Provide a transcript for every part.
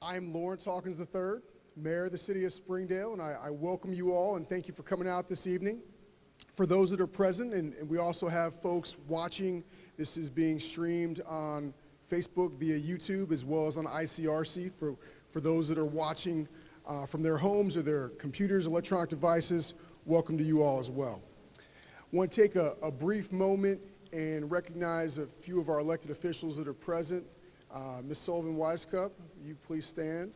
I'm Lawrence Hawkins III, Mayor of the City of Springdale, and I welcome you all and thank you for coming out this evening. For those that are present, and we also have folks watching, this is being streamed on Facebook via YouTube as well as on ICRC. For those that are watching from their homes or their computers, electronic devices, welcome to you all as well. I want to take a brief moment and recognize a few of our elected officials that are present. Ms. Sullivan Weiscup, you please stand.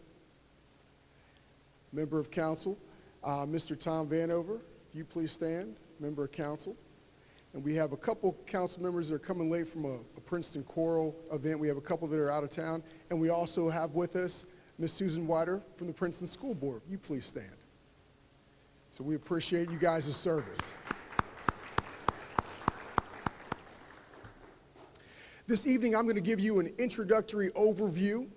Member of Council. Mr. Tom Vanover, you please stand. Member of Council. And we have a couple council members that are coming late from a Princeton choral event. We have a couple that are out of town. And we also have with us Ms. Susan Wider from the Princeton School Board. You please stand. So we appreciate you guys' service. This evening, I'm going to give you an introductory overview,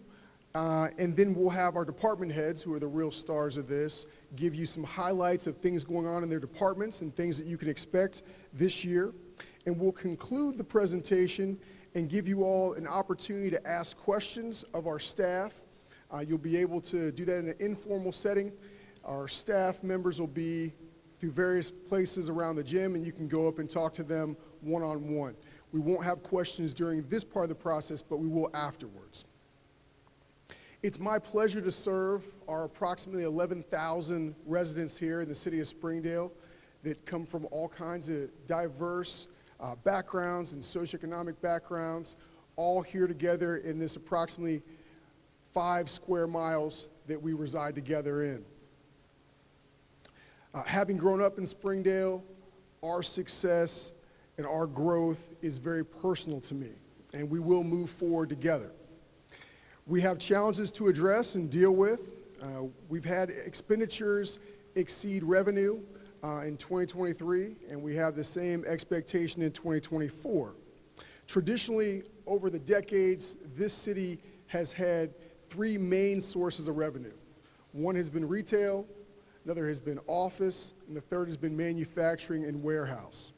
and then we'll have our department heads, who are the real stars of this, give you some highlights of things going on in their departments and things that you can expect this year. And we'll conclude the presentation and give you all an opportunity to ask questions of our staff. You'll be able to do that in an informal setting. Our staff members will be through various places around the gym, and you can go up and talk to them one-on-one. We won't have questions during this part of the process, but we will afterwards. It's my pleasure to serve our approximately 11,000 residents here in the city of Springdale that come from all kinds of diverse backgrounds and socioeconomic backgrounds, all here together in this approximately 5 square miles that we reside together in. Having grown up in Springdale, our success and our growth is very personal to me, and we will move forward together. We have challenges to address and deal with. We've had expenditures exceed revenue in 2023, and we have the same expectation in 2024. Traditionally, over the decades, this city has had 3 main sources of revenue. One has been retail, another has been office, and the third has been manufacturing and warehouse.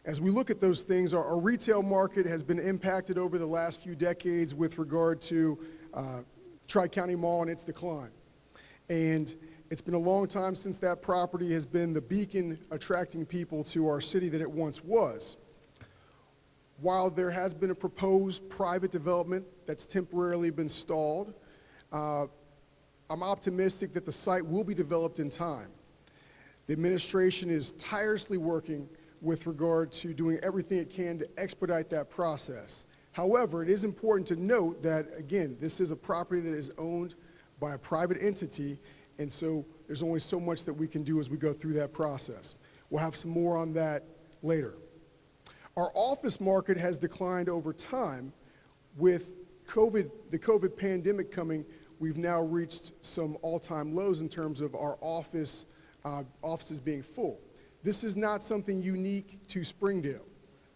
As we look at those things, our retail market has been impacted over the last few decades with regard to Tri-County Mall and its decline. And it's been a long time since that property has been the beacon attracting people to our city that it once was. While there has been a proposed private development that's temporarily been stalled, I'm optimistic that the site will be developed in time. The administration is tirelessly working with regard to doing everything it can to expedite that process. However, it is important to note that, again, this is a property that is owned by a private entity, and so there's only so much that we can do as we go through that process. We'll have some more on that later. Our office market has declined over time. With the COVID pandemic coming, we've now reached some all-time lows in terms of our offices being full. This is not something unique to Springdale.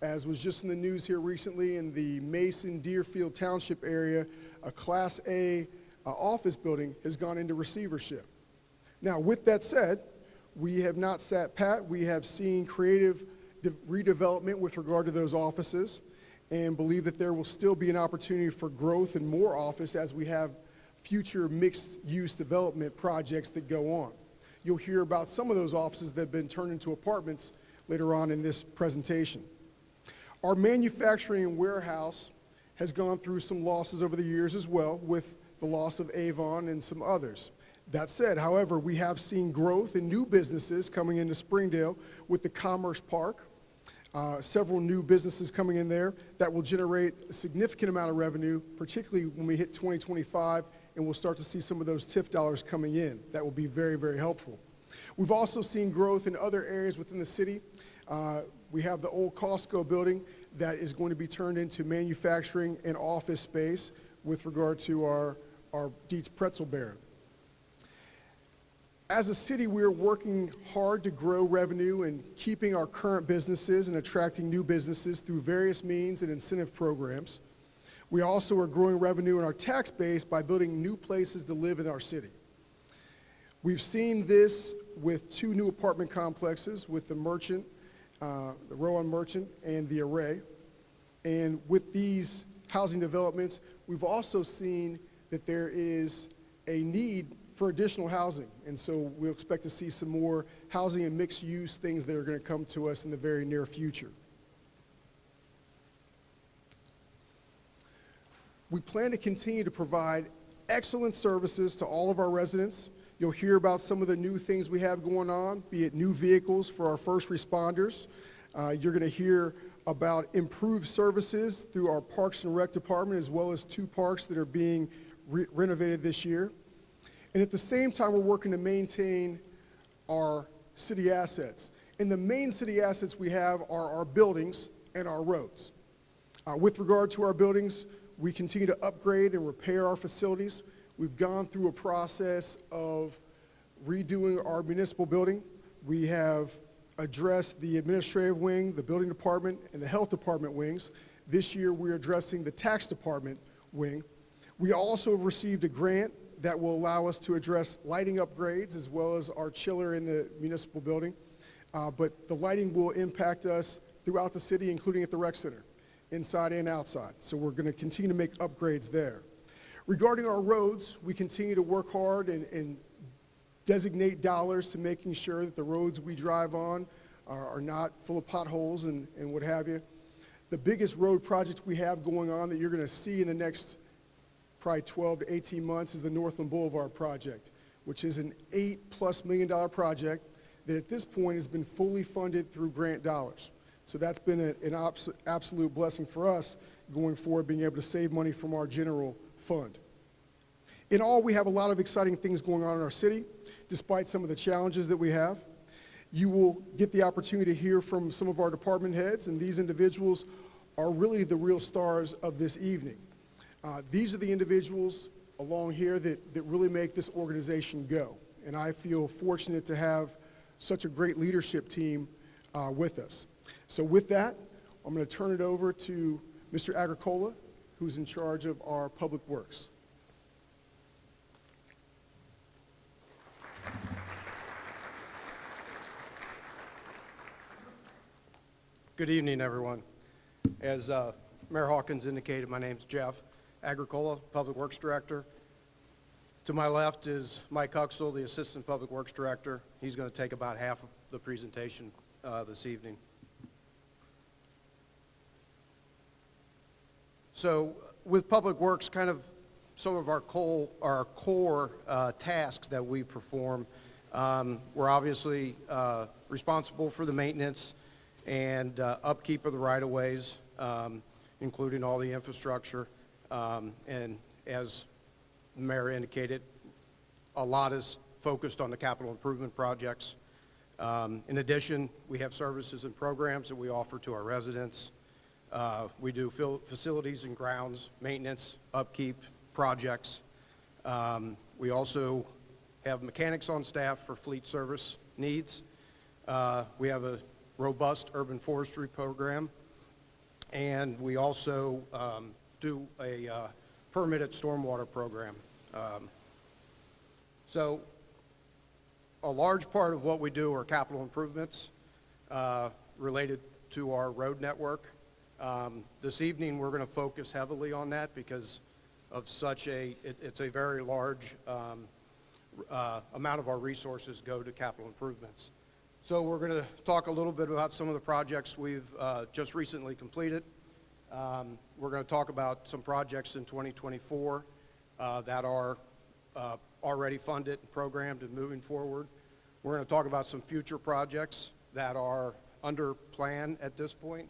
As was just in the news here recently, in the Mason-Deerfield Township area, a Class A office building has gone into receivership. Now, with that said, we have not sat pat. We have seen creative redevelopment with regard to those offices and believe that there will still be an opportunity for growth and more office as we have future mixed-use development projects that go on. You'll hear about some of those offices that have been turned into apartments later on in this presentation. Our manufacturing and warehouse has gone through some losses over the years as well, with the loss of Avon and some others. That said, however, we have seen growth in new businesses coming into Springdale with the Commerce Park, several new businesses coming in there that will generate a significant amount of revenue, particularly when we hit 2025, and we'll start to see some of those TIF dollars coming in. That will be very, very helpful. We've also seen growth in other areas within the city. We have the old Costco building that is going to be turned into manufacturing and office space with regard to our Dietz Pretzel Baron. As a city, we are working hard to grow revenue and keeping our current businesses and attracting new businesses through various means and incentive programs. We also are growing revenue in our tax base by building new places to live in our city. We've seen this with 2 new apartment complexes, with the Merchant, the Rowan Merchant, and the Array. And with these housing developments, we've also seen that there is a need for additional housing. And so we'll expect to see some more housing and mixed use things that are going to come to us in the very near future. We plan to continue to provide excellent services to all of our residents. You'll hear about some of the new things we have going on, be it new vehicles for our first responders. You're going to hear about improved services through our Parks and Rec department, as well as 2 parks that are being renovated this year. And at the same time, we're working to maintain our city assets. And the main city assets we have are our buildings and our roads. With regard to our buildings, we continue to upgrade and repair our facilities. We've gone through a process of redoing our municipal building. We have addressed the administrative wing, the building department, and the health department wings. This year, we're addressing the tax department wing. We also have received a grant that will allow us to address lighting upgrades as well as our chiller in the municipal building. But the lighting will impact us throughout the city, including at the rec center, inside and outside. So we're going to continue to make upgrades there. Regarding our roads, we continue to work hard and designate dollars to making sure that the roads we drive on are not full of potholes and what have you. The biggest road project we have going on that you're going to see in the next probably 12 to 18 months is the Northland Boulevard project, which is an $8+ million project that at this point has been fully funded through grant dollars. So that's been an absolute blessing for us going forward, being able to save money from our general fund. In all, we have a lot of exciting things going on in our city, despite some of the challenges that we have. You will get the opportunity to hear from some of our department heads, and these individuals are really the real stars of this evening. These are the individuals along here that really make this organization go, and I feel fortunate to have such a great leadership team with us. So with that, I'm going to turn it over to Mr. Agricola, who's in charge of our public works. Good evening, everyone. As Mayor Hawkins indicated, my name's Jeff Agricola, Public Works Director. To my left is Mike Huxell, the Assistant Public Works Director. He's going to take about half of the presentation this evening. So with Public Works, kind of some of our core tasks that we perform, we're obviously responsible for the maintenance and upkeep of the right-of-ways, including all the infrastructure. And as the mayor indicated, a lot is focused on the capital improvement projects. In addition, we have services and programs that we offer to our residents. We do facilities and grounds maintenance, upkeep projects. We also have mechanics on staff for fleet service needs. We have a robust urban forestry program, and we also do a permitted stormwater program. So a large part of what we do are capital improvements related to our road network. This evening we're going to focus heavily on that because of it's a very large amount of our resources go to capital improvements. So we're going to talk a little bit about some of the projects we've just recently completed. We're going to talk about some projects in 2024 that are already funded and programmed and moving forward. We're going to talk about some future projects that are under plan at this point.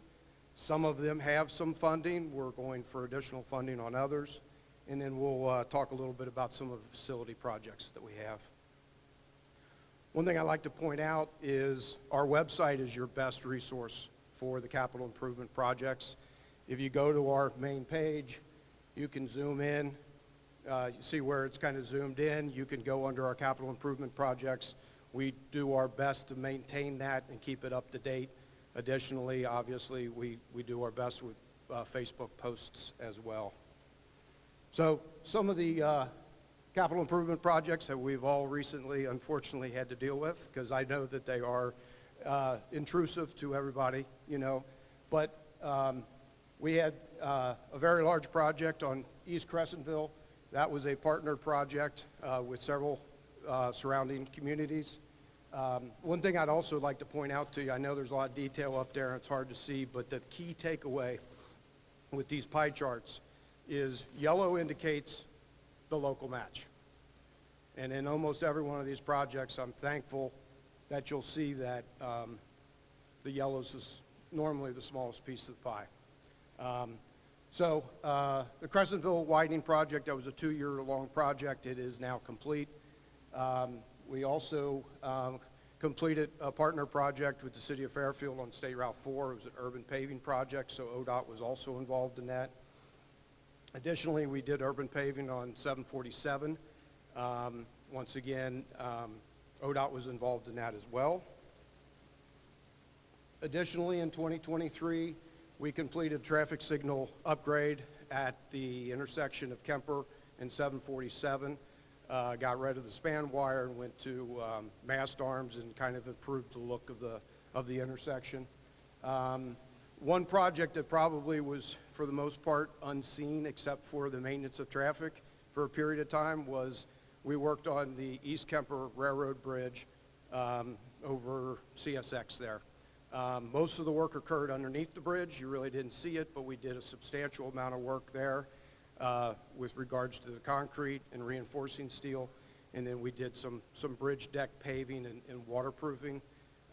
Some of them have some funding. We're going for additional funding on others. And then we'll talk a little bit about some of the facility projects that we have. One thing I'd like to point out is our website is your best resource for the capital improvement projects. If you go to our main page, you can zoom in. You see where it's kind of zoomed in. You can go under our capital improvement projects. We do our best to maintain that and keep it up to date. Additionally, obviously, we do our best with Facebook posts as well. So some of the capital improvement projects that we've all recently, unfortunately, had to deal with, because I know that they are intrusive to everybody, you know. But we had a very large project on East Crescentville That was a partner project with several surrounding communities. One thing I'd also like to point out to you, I know there's a lot of detail up there and it's hard to see, but the key takeaway with these pie charts is yellow indicates the local match. And in almost every one of these projects, I'm thankful that you'll see that the yellows is normally the smallest piece of the pie. The Crescentville widening project, that was a 2-year-long project. It is now complete. We also completed a partner project with the City of Fairfield on State Route 4. It was an urban paving project, so ODOT was also involved in that. Additionally, we did urban paving on 747. Once again, ODOT was involved in that as well. Additionally, in 2023, we completed traffic signal upgrade at the intersection of Kemper and 747. Got rid of the span wire and went to mast arms and kind of improved the look of the intersection. One project that probably was, for the most part, unseen except for the maintenance of traffic for a period of time was we worked on the East Kemper Railroad Bridge over CSX there. Most of the work occurred underneath the bridge. You really didn't see it, but we did a substantial amount of work there with regards to the concrete and reinforcing steel. And then we did some bridge deck paving and waterproofing.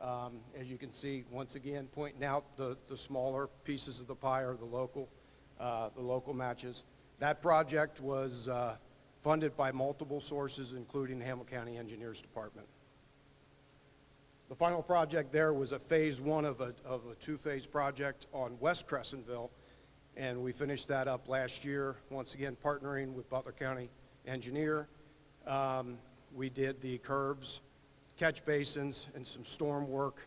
As you can see, once again, pointing out the smaller pieces of the pie are the local matches. That project was funded by multiple sources, including the Hamilton County Engineers Department. The final project there was a phase 1 of a 2-phase project on West Crescentville, and we finished that up last year, once again partnering with Butler County Engineer. We did the curbs, catch basins, and some storm work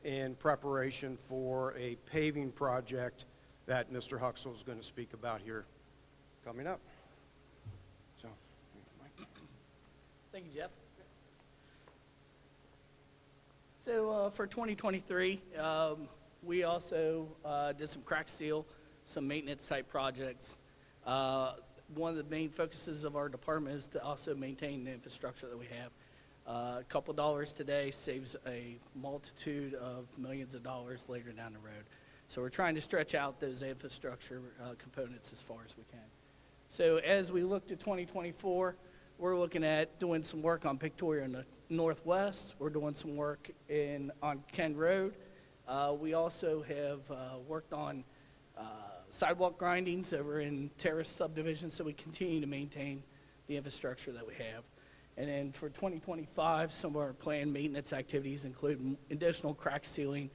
in preparation for a paving project that Mr. Huxell is going to speak about here coming up. So, thank you, Jeff. So for 2023, we also did some crack seal, some maintenance type projects. One of the main focuses of our department is to also maintain the infrastructure that we have. A couple dollars today saves a multitude of millions of dollars later down the road. So we're trying to stretch out those infrastructure components as far as we can. So as we look to 2024, we're looking at doing some work on Victoria in the Northwest. We're doing some work on Ken Road. We also have worked on sidewalk grindings over in Terrace subdivision, so we continue to maintain the infrastructure that we have. And then for 2025, some of our planned maintenance activities include additional crack sealing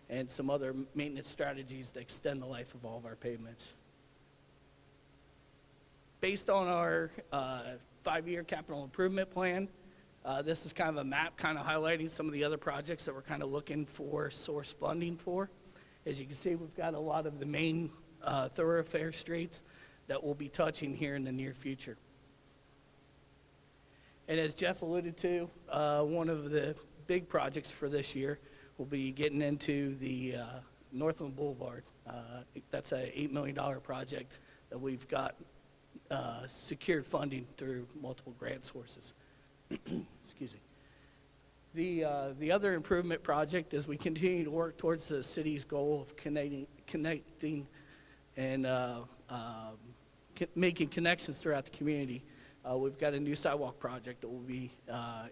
and some other maintenance strategies that extend the life of all of our pavements. Based on our 5-year capital improvement plan, this is kind of a map kind of highlighting some of the other projects that we're kind of looking for source funding for. As you can see, we've got a lot of the main thoroughfare streets that we'll be touching here in the near future. And as Jeff alluded to, one of the big projects for this year will be getting into the Northland Boulevard. That's an $8 million project that we've got secured funding through multiple grant sources. Excuse me. The other improvement project is we continue to work towards the city's goal of connecting and making connections throughout the community. We've got a new sidewalk project that we'll be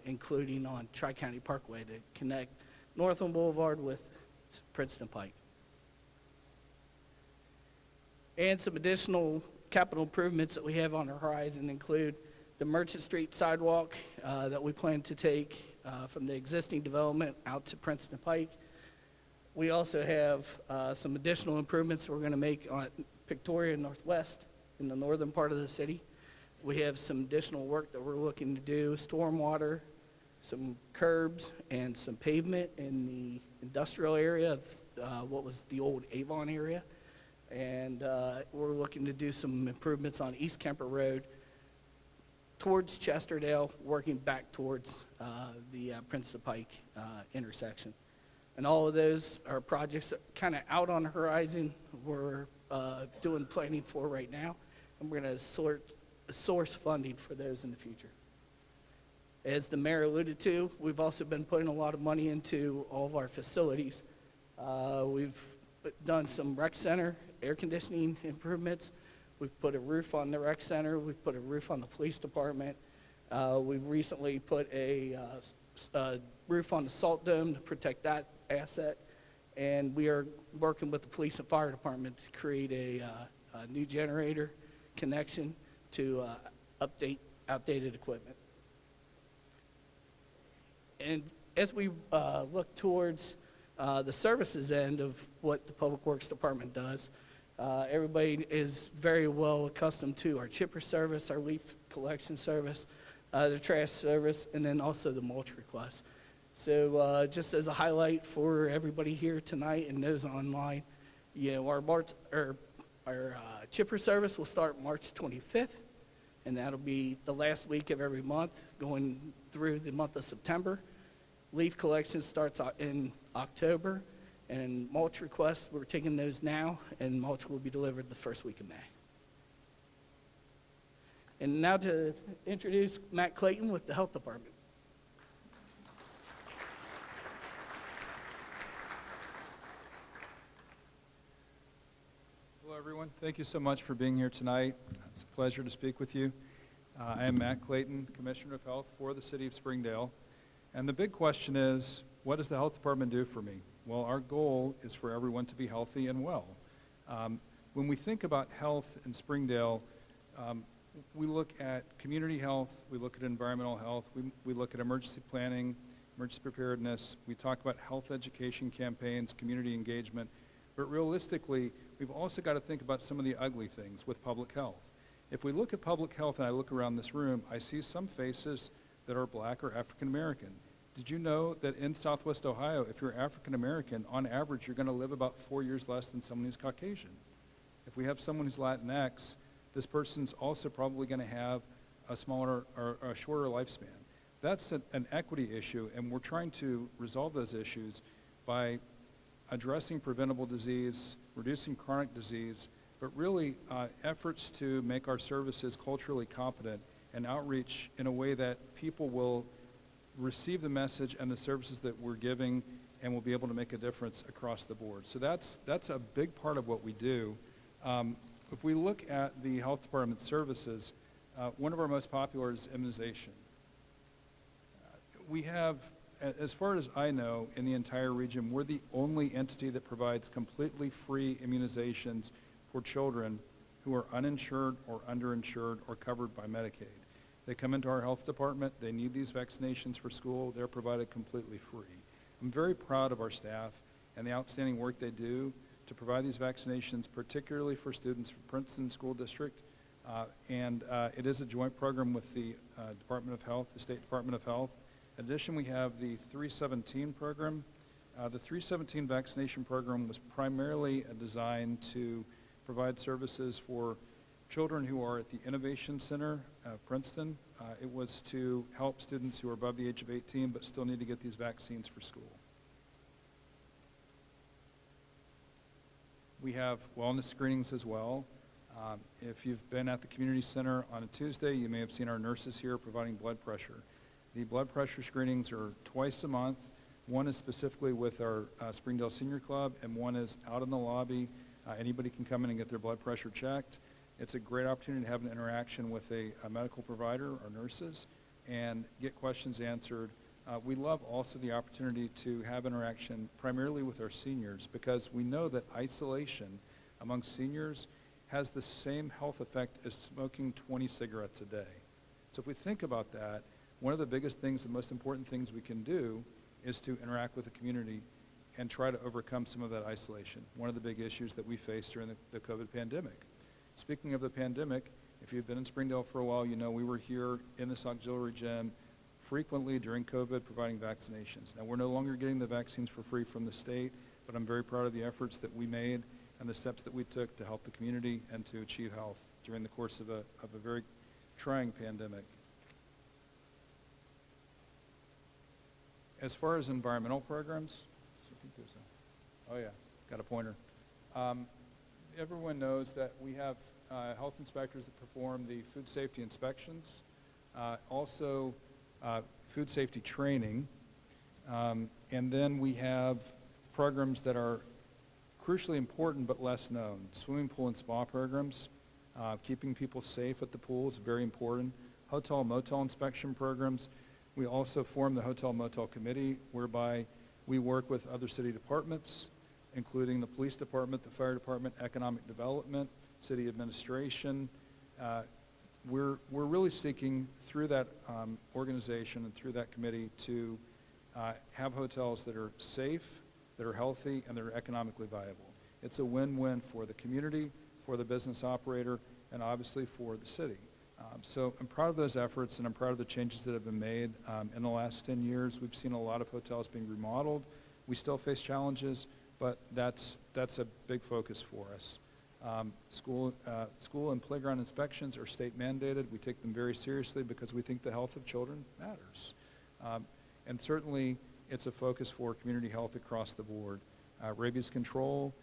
including on Tri-County Parkway to connect Northland Boulevard with Princeton Pike. And some additional capital improvements that we have on our horizon include the Merchant Street sidewalk that we plan to take from the existing development out to Princeton Pike. We also have some additional improvements we're going to make on Victoria Northwest in the northern part of the city. We have some additional work that we're looking to do, stormwater, some curbs, and some pavement in the industrial area of what was the old Avon area. And we're looking to do some improvements on East Kemper Road towards Chesterdale, working back towards the Princeton Pike intersection. And all of those are projects that kind of out on the horizon we're doing planning for right now. And we're going to source funding for those in the future. As the mayor alluded to, we've also been putting a lot of money into all of our facilities. We've done some rec center air conditioning improvements. We've put a roof on the rec center. We've put a roof on the police department. We've recently put a roof on the salt dome to protect that asset. And we are working with the police and fire department to create a new generator connection to update outdated equipment. And as we look towards the services end of what the Public Works Department does, everybody is very well accustomed to our chipper service, our leaf collection service, the trash service, and then also the mulch request. So just as a highlight for everybody here tonight and those online, you know, our chipper service will start March 25th, and that'll be the last week of every month going through the month of September. Leaf collection starts in October, and mulch requests, we're taking those now, and mulch will be delivered the first week of May. And now to introduce Matt Clayton with the Health Department. Hello, everyone. Thank you so much for being here tonight. It's a pleasure to speak with you. I am Matt Clayton, Commissioner of Health for the City of Springdale. And the big question is, what does the Health Department do for me? Well, our goal is for everyone to be healthy and well. When we think about health in Springdale, we look at community health, we look at environmental health, we look at emergency planning, emergency preparedness, we talk about health education campaigns, community engagement, but realistically, we've also got to think about some of the ugly things with public health. If we look at public health and I look around this room, I see some faces that are black or African American. Did you know that in Southwest Ohio, if you're African American, on average, you're going to live about 4 years less than someone who's Caucasian? If we have someone who's Latinx, this person's also probably going to have a smaller or a shorter lifespan. That's an equity issue, and we're trying to resolve those issues by addressing preventable disease, reducing chronic disease, but really efforts to make our services culturally competent and outreach in a way that people will receive the message and the services that we're giving and will be able to make a difference across the board. So that's a big part of what we do. If we look at the Health Department services, one of our most popular is immunization. We have, as far as I know, in the entire region, we're the only entity that provides completely free immunizations for children who are uninsured or underinsured or covered by Medicaid. They come into our health department, they need these vaccinations for school, they're provided completely free. I'm very proud of our staff and the outstanding work they do to provide these vaccinations, particularly for students from Princeton School District. It is a joint program with the Department of Health, the State Department of Health. In addition, we have the 317 program. The 317 vaccination program was primarily designed to provide services for children who are at the Innovation Center, Princeton. It was to help students who are above the age of 18 but still need to get these vaccines for school. We have wellness screenings as well. If you've been at the community center on a Tuesday, you may have seen our nurses here providing blood pressure. The blood pressure screenings are twice a month. One is specifically with our Springdale Senior Club, and one is out in the lobby. Anybody can come in and get their blood pressure checked. It's a great opportunity to have an interaction with a medical provider or nurses and get questions answered. We love also the opportunity to have interaction primarily with our seniors, because we know that isolation among seniors has the same health effect as smoking 20 cigarettes a day. So if we think about that, one of the biggest things, the most important things we can do is to interact with the community and try to overcome some of that isolation. One of the big issues that we faced during the COVID pandemic. Speaking of the pandemic, if you've been in Springdale for a while, you know we were here in this auxiliary gym frequently during COVID providing vaccinations. Now, we're no longer getting the vaccines for free from the state, but I'm very proud of the efforts that we made and the steps that we took to help the community and to achieve health during the course of a very trying pandemic. As far as environmental programs, oh yeah, got a pointer. Everyone knows that we have health inspectors that perform the food safety inspections, also food safety training, and then we have programs that are crucially important but less known. Swimming pool and spa programs, keeping people safe at the pool is very important. Hotel motel inspection programs. We also form the Hotel Motel Committee, whereby we work with other city departments, including the police department, the fire department, economic development, city administration. We're really seeking through that organization and through that committee to have hotels that are safe, that are healthy, and that are economically viable. It's a win-win for the community, for the business operator, and obviously for the city. So I'm proud of those efforts, and I'm proud of the changes that have been made. In the last 10 years, we've seen a lot of hotels being remodeled. We still face challenges, but that's a big focus for us. School and playground inspections are state mandated. We take them very seriously because we think the health of children matters. And certainly, it's a focus for community health across the board. Rabies control.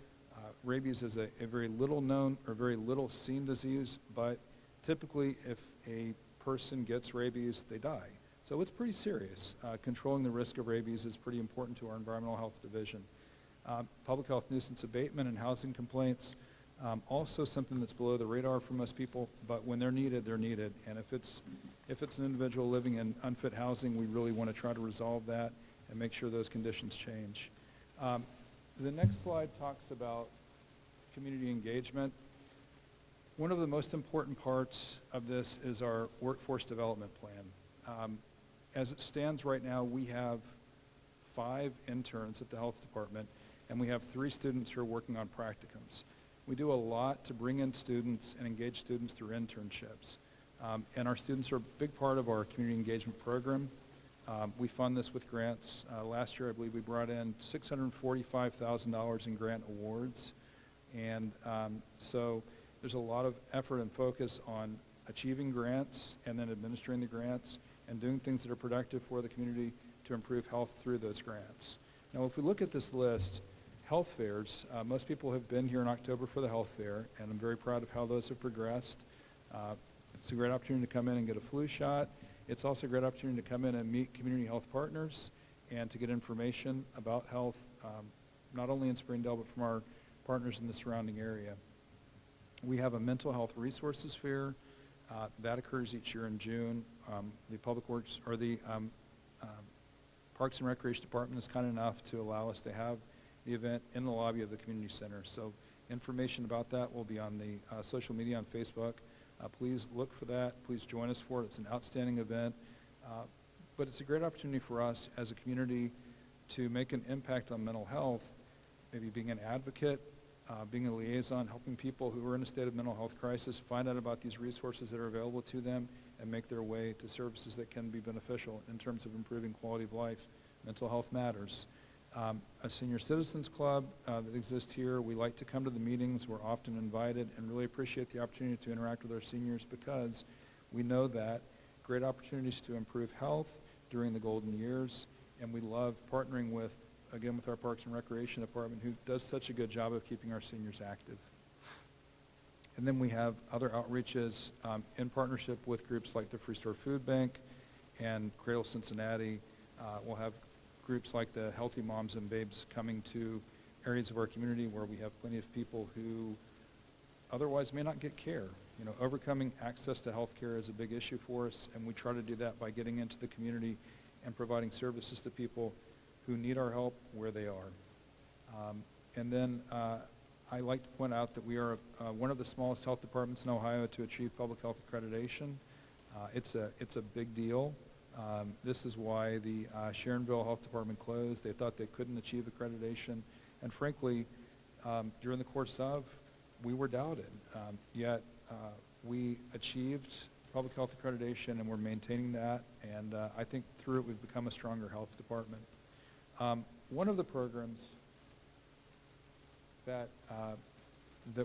Rabies is a very little known or very little seen disease, but typically if a person gets rabies, they die. So it's pretty serious. Controlling the risk of rabies is pretty important to our environmental health division. Public health nuisance abatement and housing complaints, also something that's below the radar for most people, but when they're needed, they're needed. And if it's an individual living in unfit housing, we really want to try to resolve that and make sure those conditions change. The next slide talks about community engagement. One of the most important parts of this is our workforce development plan. As it stands right now, we have 5 interns at the health department, and we have 3 students who are working on practicums. We do a lot to bring in students and engage students through internships. And our students are a big part of our community engagement program. We fund this with grants. Last year, I believe we brought in $645,000 in grant awards. And so there's a lot of effort and focus on achieving grants and then administering the grants and doing things that are productive for the community to improve health through those grants. Now, if we look at this list, health fairs, most people have been here in October for the health fair, and I'm very proud of how those have progressed. It's a great opportunity to come in and get a flu shot. It's also a great opportunity to come in and meet community health partners and to get information about health, not only in Springdale, but from our partners in the surrounding area. We have a mental health resources fair that occurs each year in June. The Public Works or the Parks and Recreation Department is kind enough to allow us to have the event in the lobby of the community center. So information about that will be on the social media on Facebook. Please look for that. Please join us for it. It's an outstanding event. But it's a great opportunity for us as a community to make an impact on mental health, maybe being an advocate, being a liaison, helping people who are in a state of mental health crisis find out about these resources that are available to them and make their way to services that can be beneficial in terms of improving quality of life. Mental health matters. A senior citizens club that exists here. We like to come to the meetings. We're often invited and really appreciate the opportunity to interact with our seniors because we know that great opportunities to improve health during the golden years, and we love partnering with our Parks and Recreation Department, who does such a good job of keeping our seniors active. And then we have other outreaches in partnership with groups like the Free Store Food Bank and Cradle Cincinnati. We'll have groups like the Healthy Moms and Babes coming to areas of our community where we have plenty of people who otherwise may not get care. You know, overcoming access to health care is a big issue for us, and we try to do that by getting into the community and providing services to people who need our help where they are. And then I like to point out that we are one of the smallest health departments in Ohio to achieve public health accreditation. It's a big deal. This is why the Sharonville Health Department closed. They thought they couldn't achieve accreditation. And frankly, during the course of, we were doubted. Yet we achieved public health accreditation, and we're maintaining that. And I think through it, we've become a stronger health department. One of the programs that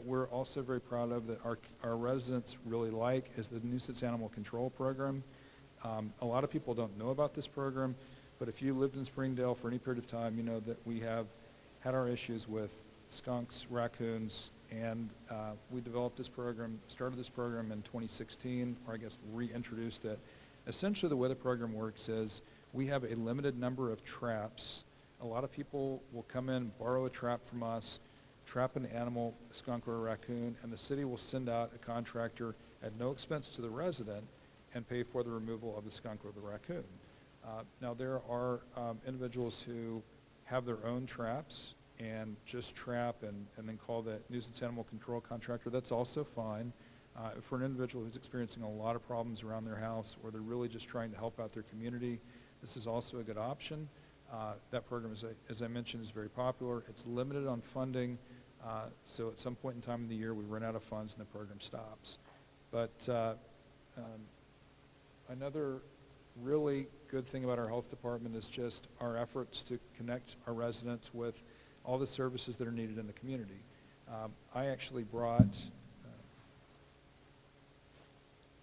we're also very proud of that our residents really like is the nuisance animal control program. A lot of people don't know about this program, but if you lived in Springdale for any period of time, you know that we have had our issues with skunks, raccoons, And we developed this program, started this program in 2016, or I guess reintroduced it. Essentially, the way the program works is we have a limited number of traps. A lot of people will come in, borrow a trap from us, trap an animal, a skunk or a raccoon, and the city will send out a contractor at no expense to the resident and pay for the removal of the skunk or the raccoon. Now, there are individuals who have their own traps and just trap and then call the nuisance animal control contractor. That's also fine. For an individual who's experiencing a lot of problems around their house, or they're really just trying to help out their community, this is also a good option. That program, as I mentioned, is very popular. It's limited on funding, so at some point in time in the year, we run out of funds and the program stops. But another really good thing about our health department is just our efforts to connect our residents with all the services that are needed in the community. I actually brought, is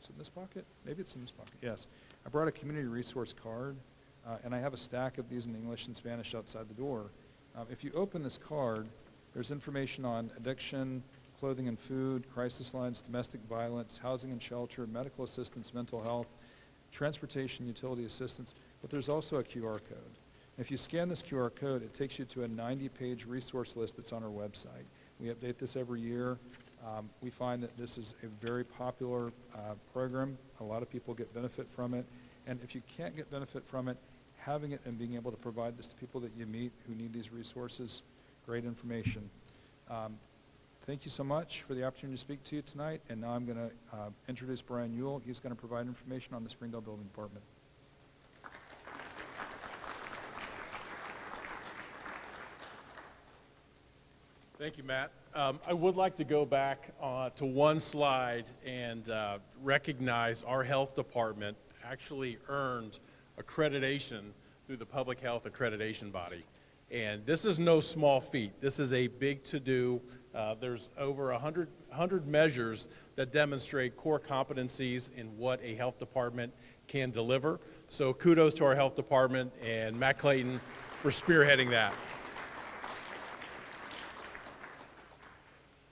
it in this pocket? Maybe it's in this pocket, yes. I brought a community resource card, and I have a stack of these in English and Spanish outside the door. If you open this card, there's information on addiction, clothing and food, crisis lines, domestic violence, housing and shelter, medical assistance, mental health, transportation, utility assistance, but there's also a QR code. If you scan this QR code, it takes you to a 90-page resource list that's on our website. We update this every year. We find that this is a very popular program. A lot of people get benefit from it. And if you can't get benefit from it, having it and being able to provide this to people that you meet who need these resources, great information. Thank you so much for the opportunity to speak to you tonight. And now I'm going to introduce Brian Ewell. He's going to provide information on the Springdale Building Department. Thank you, Matt. I would like to go back to one slide and recognize our health department actually earned accreditation through the Public Health Accreditation Body. And this is no small feat. This is a big to-do. There's over 100 measures that demonstrate core competencies in what a health department can deliver. So kudos to our health department and Matt Clayton for spearheading that.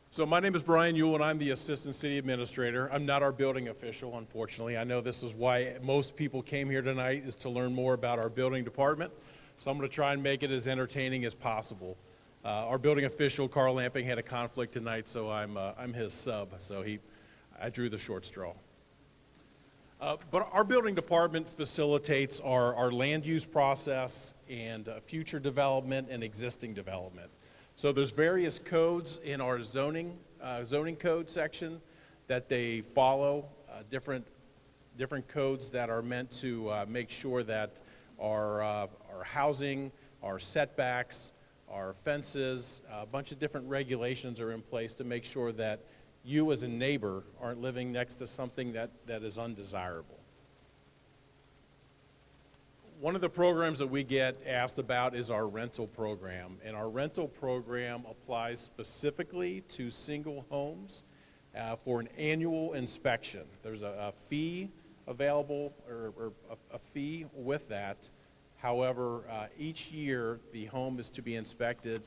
So my name is Brian Ewell, and I'm the Assistant City Administrator. I'm not our building official, unfortunately. I know this is why most people came here tonight, is to learn more about our building department. So I'm going to try and make it as entertaining as possible. Our building official, Carl Lamping, had a conflict tonight, so I'm his sub. So I drew the short straw. But our building department facilitates our land use process and future development and existing development. So there's various codes in our zoning code section that they follow, different codes that are meant to make sure that our housing, our setbacks, our fences, a bunch of different regulations are in place to make sure that you as a neighbor aren't living next to something that is undesirable. One of the programs that we get asked about is our rental program, and our rental program applies specifically to single homes for an annual inspection. There's a fee available, or a fee with that. However, each year the home is to be inspected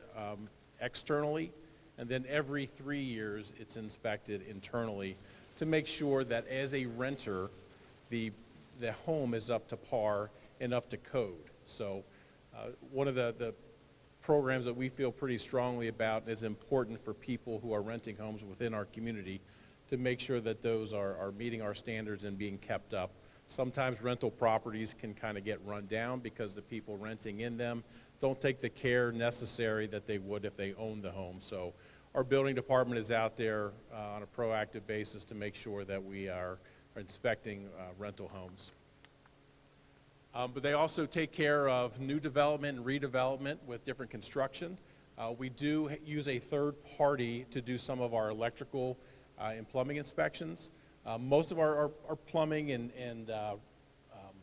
externally, and then every 3 years it's inspected internally to make sure that as a renter, the home is up to par and up to code. So one of the programs that we feel pretty strongly about is important for people who are renting homes within our community to make sure that those are meeting our standards and being kept up. Sometimes rental properties can kind of get run down because the people renting in them don't take the care necessary that they would if they owned the home. So our building department is out there on a proactive basis to make sure that we are inspecting rental homes. But they also take care of new development and redevelopment with different construction. We do use a third party to do some of our electrical and plumbing inspections. Most of our plumbing and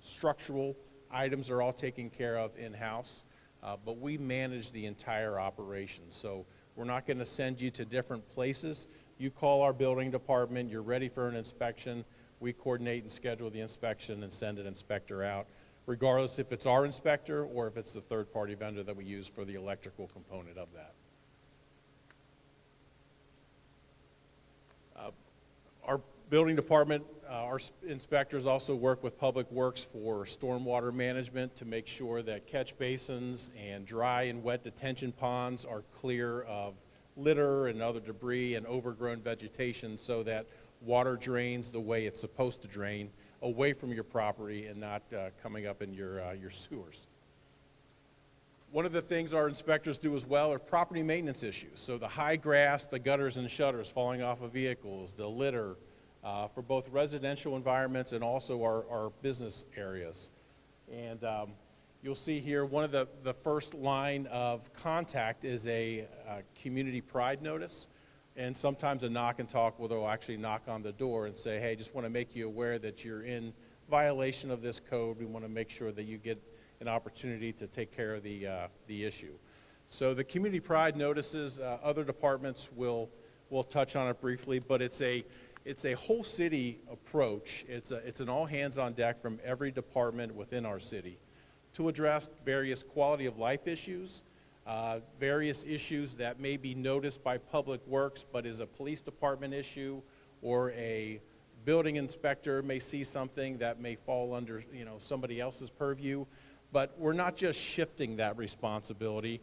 structural items are all taken care of in-house, but we manage the entire operation. So we're not going to send you to different places. You call our building department, you're ready for an inspection, we coordinate and schedule the inspection and send an inspector out, regardless if it's our inspector or if it's the third-party vendor that we use for the electrical component of that. Building department, our inspectors also work with Public Works for stormwater management to make sure that catch basins and dry and wet detention ponds are clear of litter and other debris and overgrown vegetation so that water drains the way it's supposed to drain away from your property and not coming up in your sewers. One of the things our inspectors do as well are property maintenance issues. So the high grass, the gutters and shutters falling off of vehicles, the litter, for both residential environments and also our business areas. And you'll see here one of the first line of contact is a community pride notice, and sometimes a knock and talk where they'll actually knock on the door and say, hey, just want to make you aware that you're in violation of this code. We want to make sure that you get an opportunity to take care of the issue. So the community pride notices, other departments will touch on it briefly, but it's a whole city approach. It's an all hands on deck from every department within our city to address various quality of life issues, various issues that may be noticed by Public Works but is a police department issue, or a building inspector may see something that may fall under somebody else's purview. But we're not just shifting that responsibility.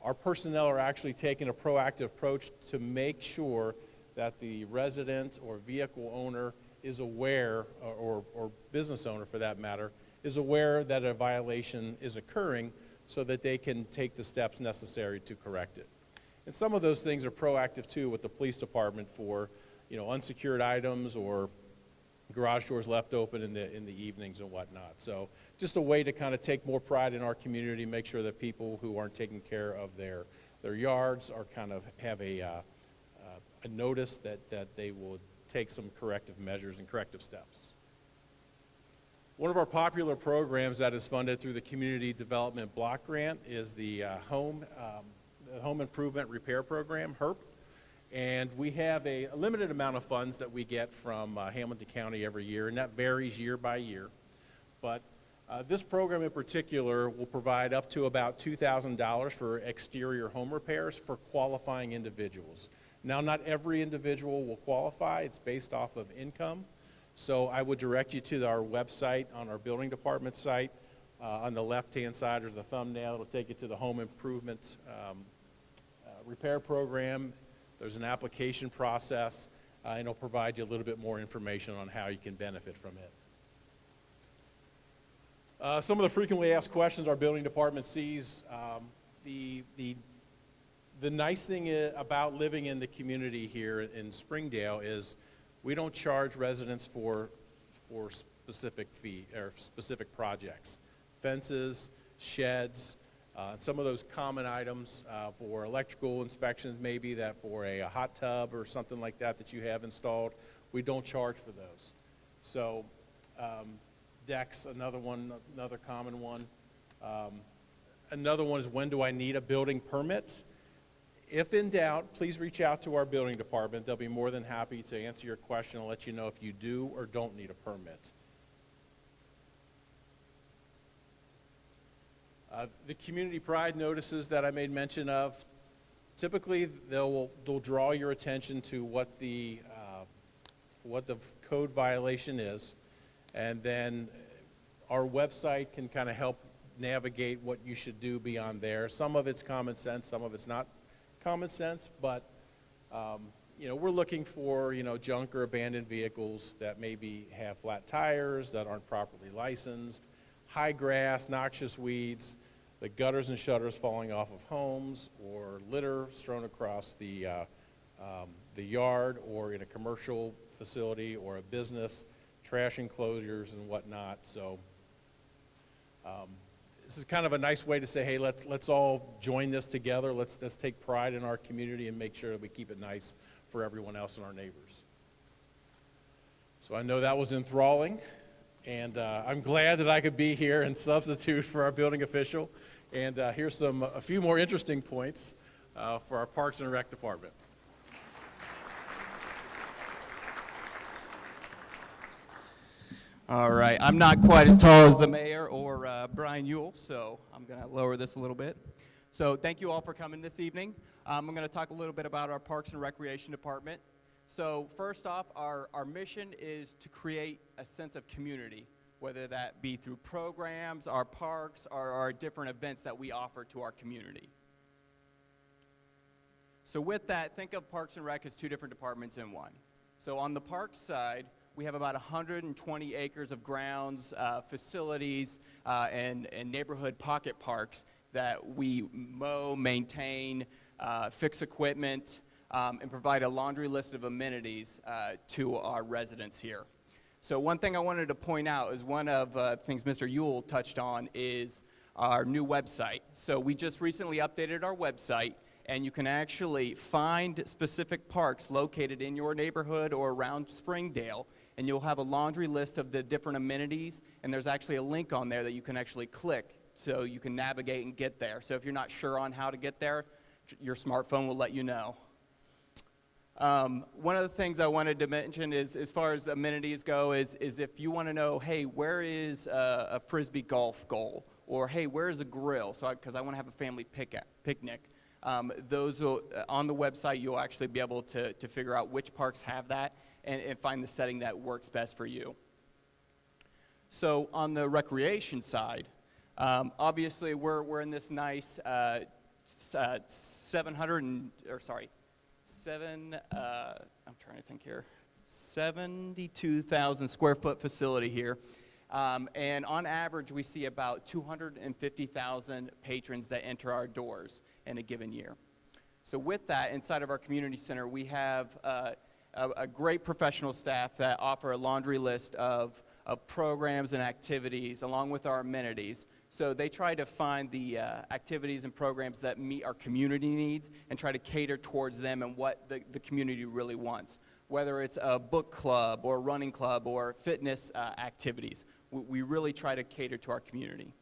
Our personnel are actually taking a proactive approach to make sure that the resident or vehicle owner is aware, or business owner for that matter, is aware that a violation is occurring so that they can take the steps necessary to correct it. And some of those things are proactive too with the police department for unsecured items or garage doors left open in the evenings and whatnot. So just a way to kind of take more pride in our community, make sure that people who aren't taking care of their yards are kind of have a notice that they will take some corrective measures and corrective steps. One of our popular programs that is funded through the Community Development Block Grant is the Home Improvement Repair Program, HERP. And we have a limited amount of funds that we get from Hamilton County every year, and that varies year by year. But this program in particular will provide up to about $2,000 for exterior home repairs for qualifying individuals. Now, not every individual will qualify. It's based off of income. So I would direct you to our website on our building department site. On the left-hand side is the thumbnail. It'll take you to the Home Improvement Repair Program. There's an application process, and it'll provide you a little bit more information on how you can benefit from it. Some of the frequently asked questions our building department sees. The nice thing about living in the community here in Springdale is we don't charge residents for specific fee or specific projects. Fences, sheds, some of those common items for electrical inspections, maybe that for a hot tub or something like that you have installed, we don't charge for those. So decks, another common one. Another one is, when do I need a building permit? If in doubt, please reach out to our building department. They'll be more than happy to answer your question and let you know if you do or don't need a permit. The community pride notices that I made mention of, typically they'll draw your attention to what the code violation is, and then our website can kind of help navigate what you should do beyond there. Some of it's common sense, some of it's not common sense, but we're looking for junk or abandoned vehicles that maybe have flat tires, that aren't properly licensed, high grass, noxious weeds, the gutters and shutters falling off of homes, or litter strewn across the yard or in a commercial facility or a business, trash enclosures and whatnot. So this is kind of a nice way to say, hey, let's all join this together. Let's take pride in our community and make sure that we keep it nice for everyone else and our neighbors. So I know that was enthralling, and I'm glad that I could be here and substitute for our building official. And here's a few more interesting points for our Parks and Rec department. All right, I'm not quite as tall as the mayor or Brian Ewell, so I'm going to lower this a little bit. So thank you all for coming this evening. I'm going to talk a little bit about our Parks and Recreation Department. So first off, our mission is to create a sense of community, whether that be through programs, our parks, or our different events that we offer to our community. So with that, think of Parks and Rec as two different departments in one. So on the parks side, we have about 120 acres of grounds, facilities, and neighborhood pocket parks that we mow, maintain, fix equipment, and provide a laundry list of amenities to our residents here. So one thing I wanted to point out is one of things Mr. Ewell touched on is our new website. So we just recently updated our website, and you can actually find specific parks located in your neighborhood or around Springdale, and you'll have a laundry list of the different amenities, and there's actually a link on there that you can actually click so you can navigate and get there. So if you're not sure on how to get there, your smartphone will let you know. One of the things I wanted to mention is, as far as amenities go, is if you want to know, hey, where is a Frisbee golf goal? Or, hey, where is a grill? So, because I want to have a family picnic. Those will, on the website, you'll actually be able to figure out which parks have that and find the setting that works best for you. So on the recreation side, obviously we're in this nice 72,000 square foot facility here. And on average, we see about 250,000 patrons that enter our doors in a given year. So with that, inside of our community center, we have a great professional staff that offer a laundry list of programs and activities along with our amenities. So they try to find the activities and programs that meet our community needs and try to cater towards them and what the community really wants. Whether it's a book club or a running club or fitness activities, we really try to cater to our community.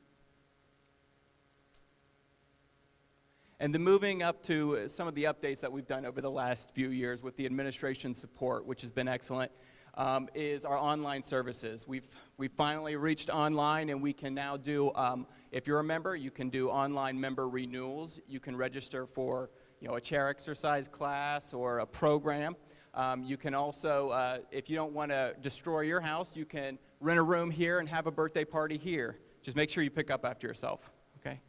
And then moving up to some of the updates that we've done over the last few years with the administration support, which has been excellent, is our online services. We've finally reached online, and we can now do, if you're a member, you can do online member renewals. You can register for, a chair exercise class or a program. You can also, if you don't want to destroy your house, you can rent a room here and have a birthday party here. Just make sure you pick up after yourself, okay?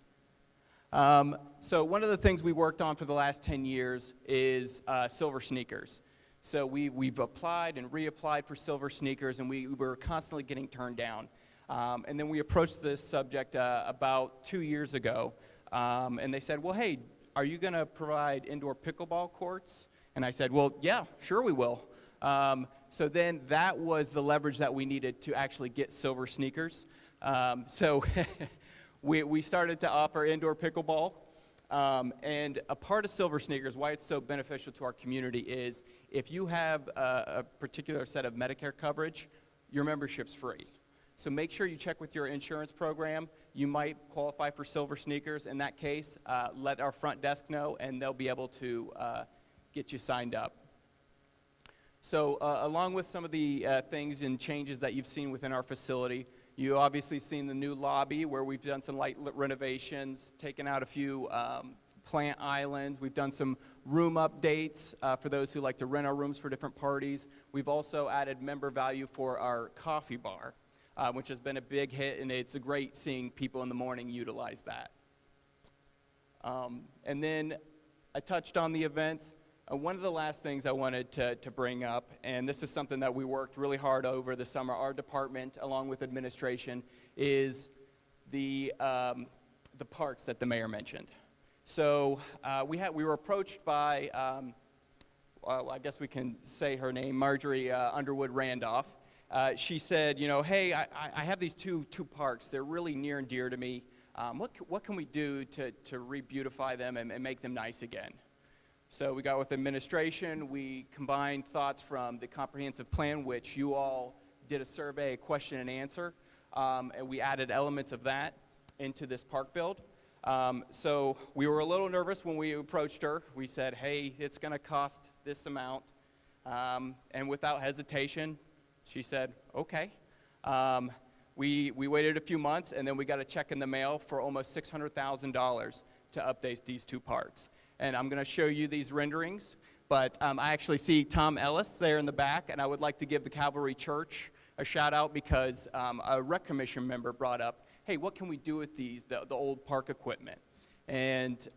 So one of the things we worked on for the last 10 years is silver sneakers. So we've applied and reapplied for silver sneakers, and we were constantly getting turned down. And then we approached this subject about 2 years ago, and they said, well, hey, are you going to provide indoor pickleball courts? And I said, well, yeah, sure we will. So then that was the leverage that we needed to actually get silver sneakers. So we started to offer indoor pickleball. And a part of silver sneakers, why it's so beneficial to our community is if you have a particular set of Medicare coverage, your membership's free. So make sure you check with your insurance program. You might qualify for silver sneakers. In that case, let our front desk know, and they'll be able to get you signed up. So along with some of the things and changes that you've seen within our facility, you obviously seen the new lobby where we've done some light renovations, taken out a few plant islands. We've done some room updates for those who like to rent our rooms for different parties. We've also added member value for our coffee bar, which has been a big hit, and it's great seeing people in the morning utilize that. And then I touched on the events. One of the last things I wanted to bring up, and this is something that we worked really hard over the summer, our department, along with administration, is the parks that the mayor mentioned. So we were approached by, I guess we can say her name, Marjorie Underwood Randolph. She said, hey, I have these two parks. They're really near and dear to me. What can we do to re-beautify them and make them nice again? So we got with administration, we combined thoughts from the comprehensive plan, which you all did a survey, a question and answer, and we added elements of that into this park build. So we were a little nervous when we approached her. We said, hey, it's going to cost this amount. And without hesitation, she said, okay. We waited a few months, and then we got a check in the mail for almost $600,000 to update these two parks. And I'm going to show you these renderings. But I actually see Tom Ellis there in the back, and I would like to give the Calvary Church a shout out because a rec commission member brought up, hey, what can we do with the old park equipment? And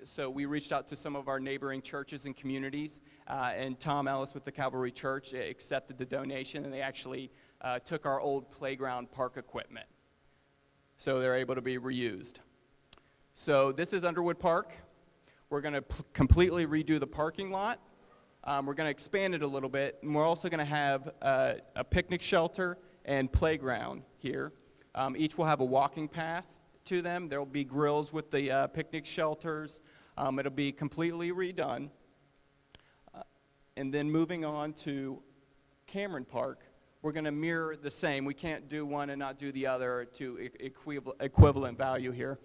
so we reached out to some of our neighboring churches and communities, and Tom Ellis with the Calvary Church accepted the donation, and they actually took our old playground park equipment. So they're able to be reused. So this is Underwood Park. We're going to completely redo the parking lot. We're going to expand it a little bit, and we're also going to have a picnic shelter and playground here. Each will have a walking path to them. There will be grills with the picnic shelters. It'll be completely redone. And then moving on to Cameron Park, we're going to mirror the same. We can't do one and not do the other to equivalent value here.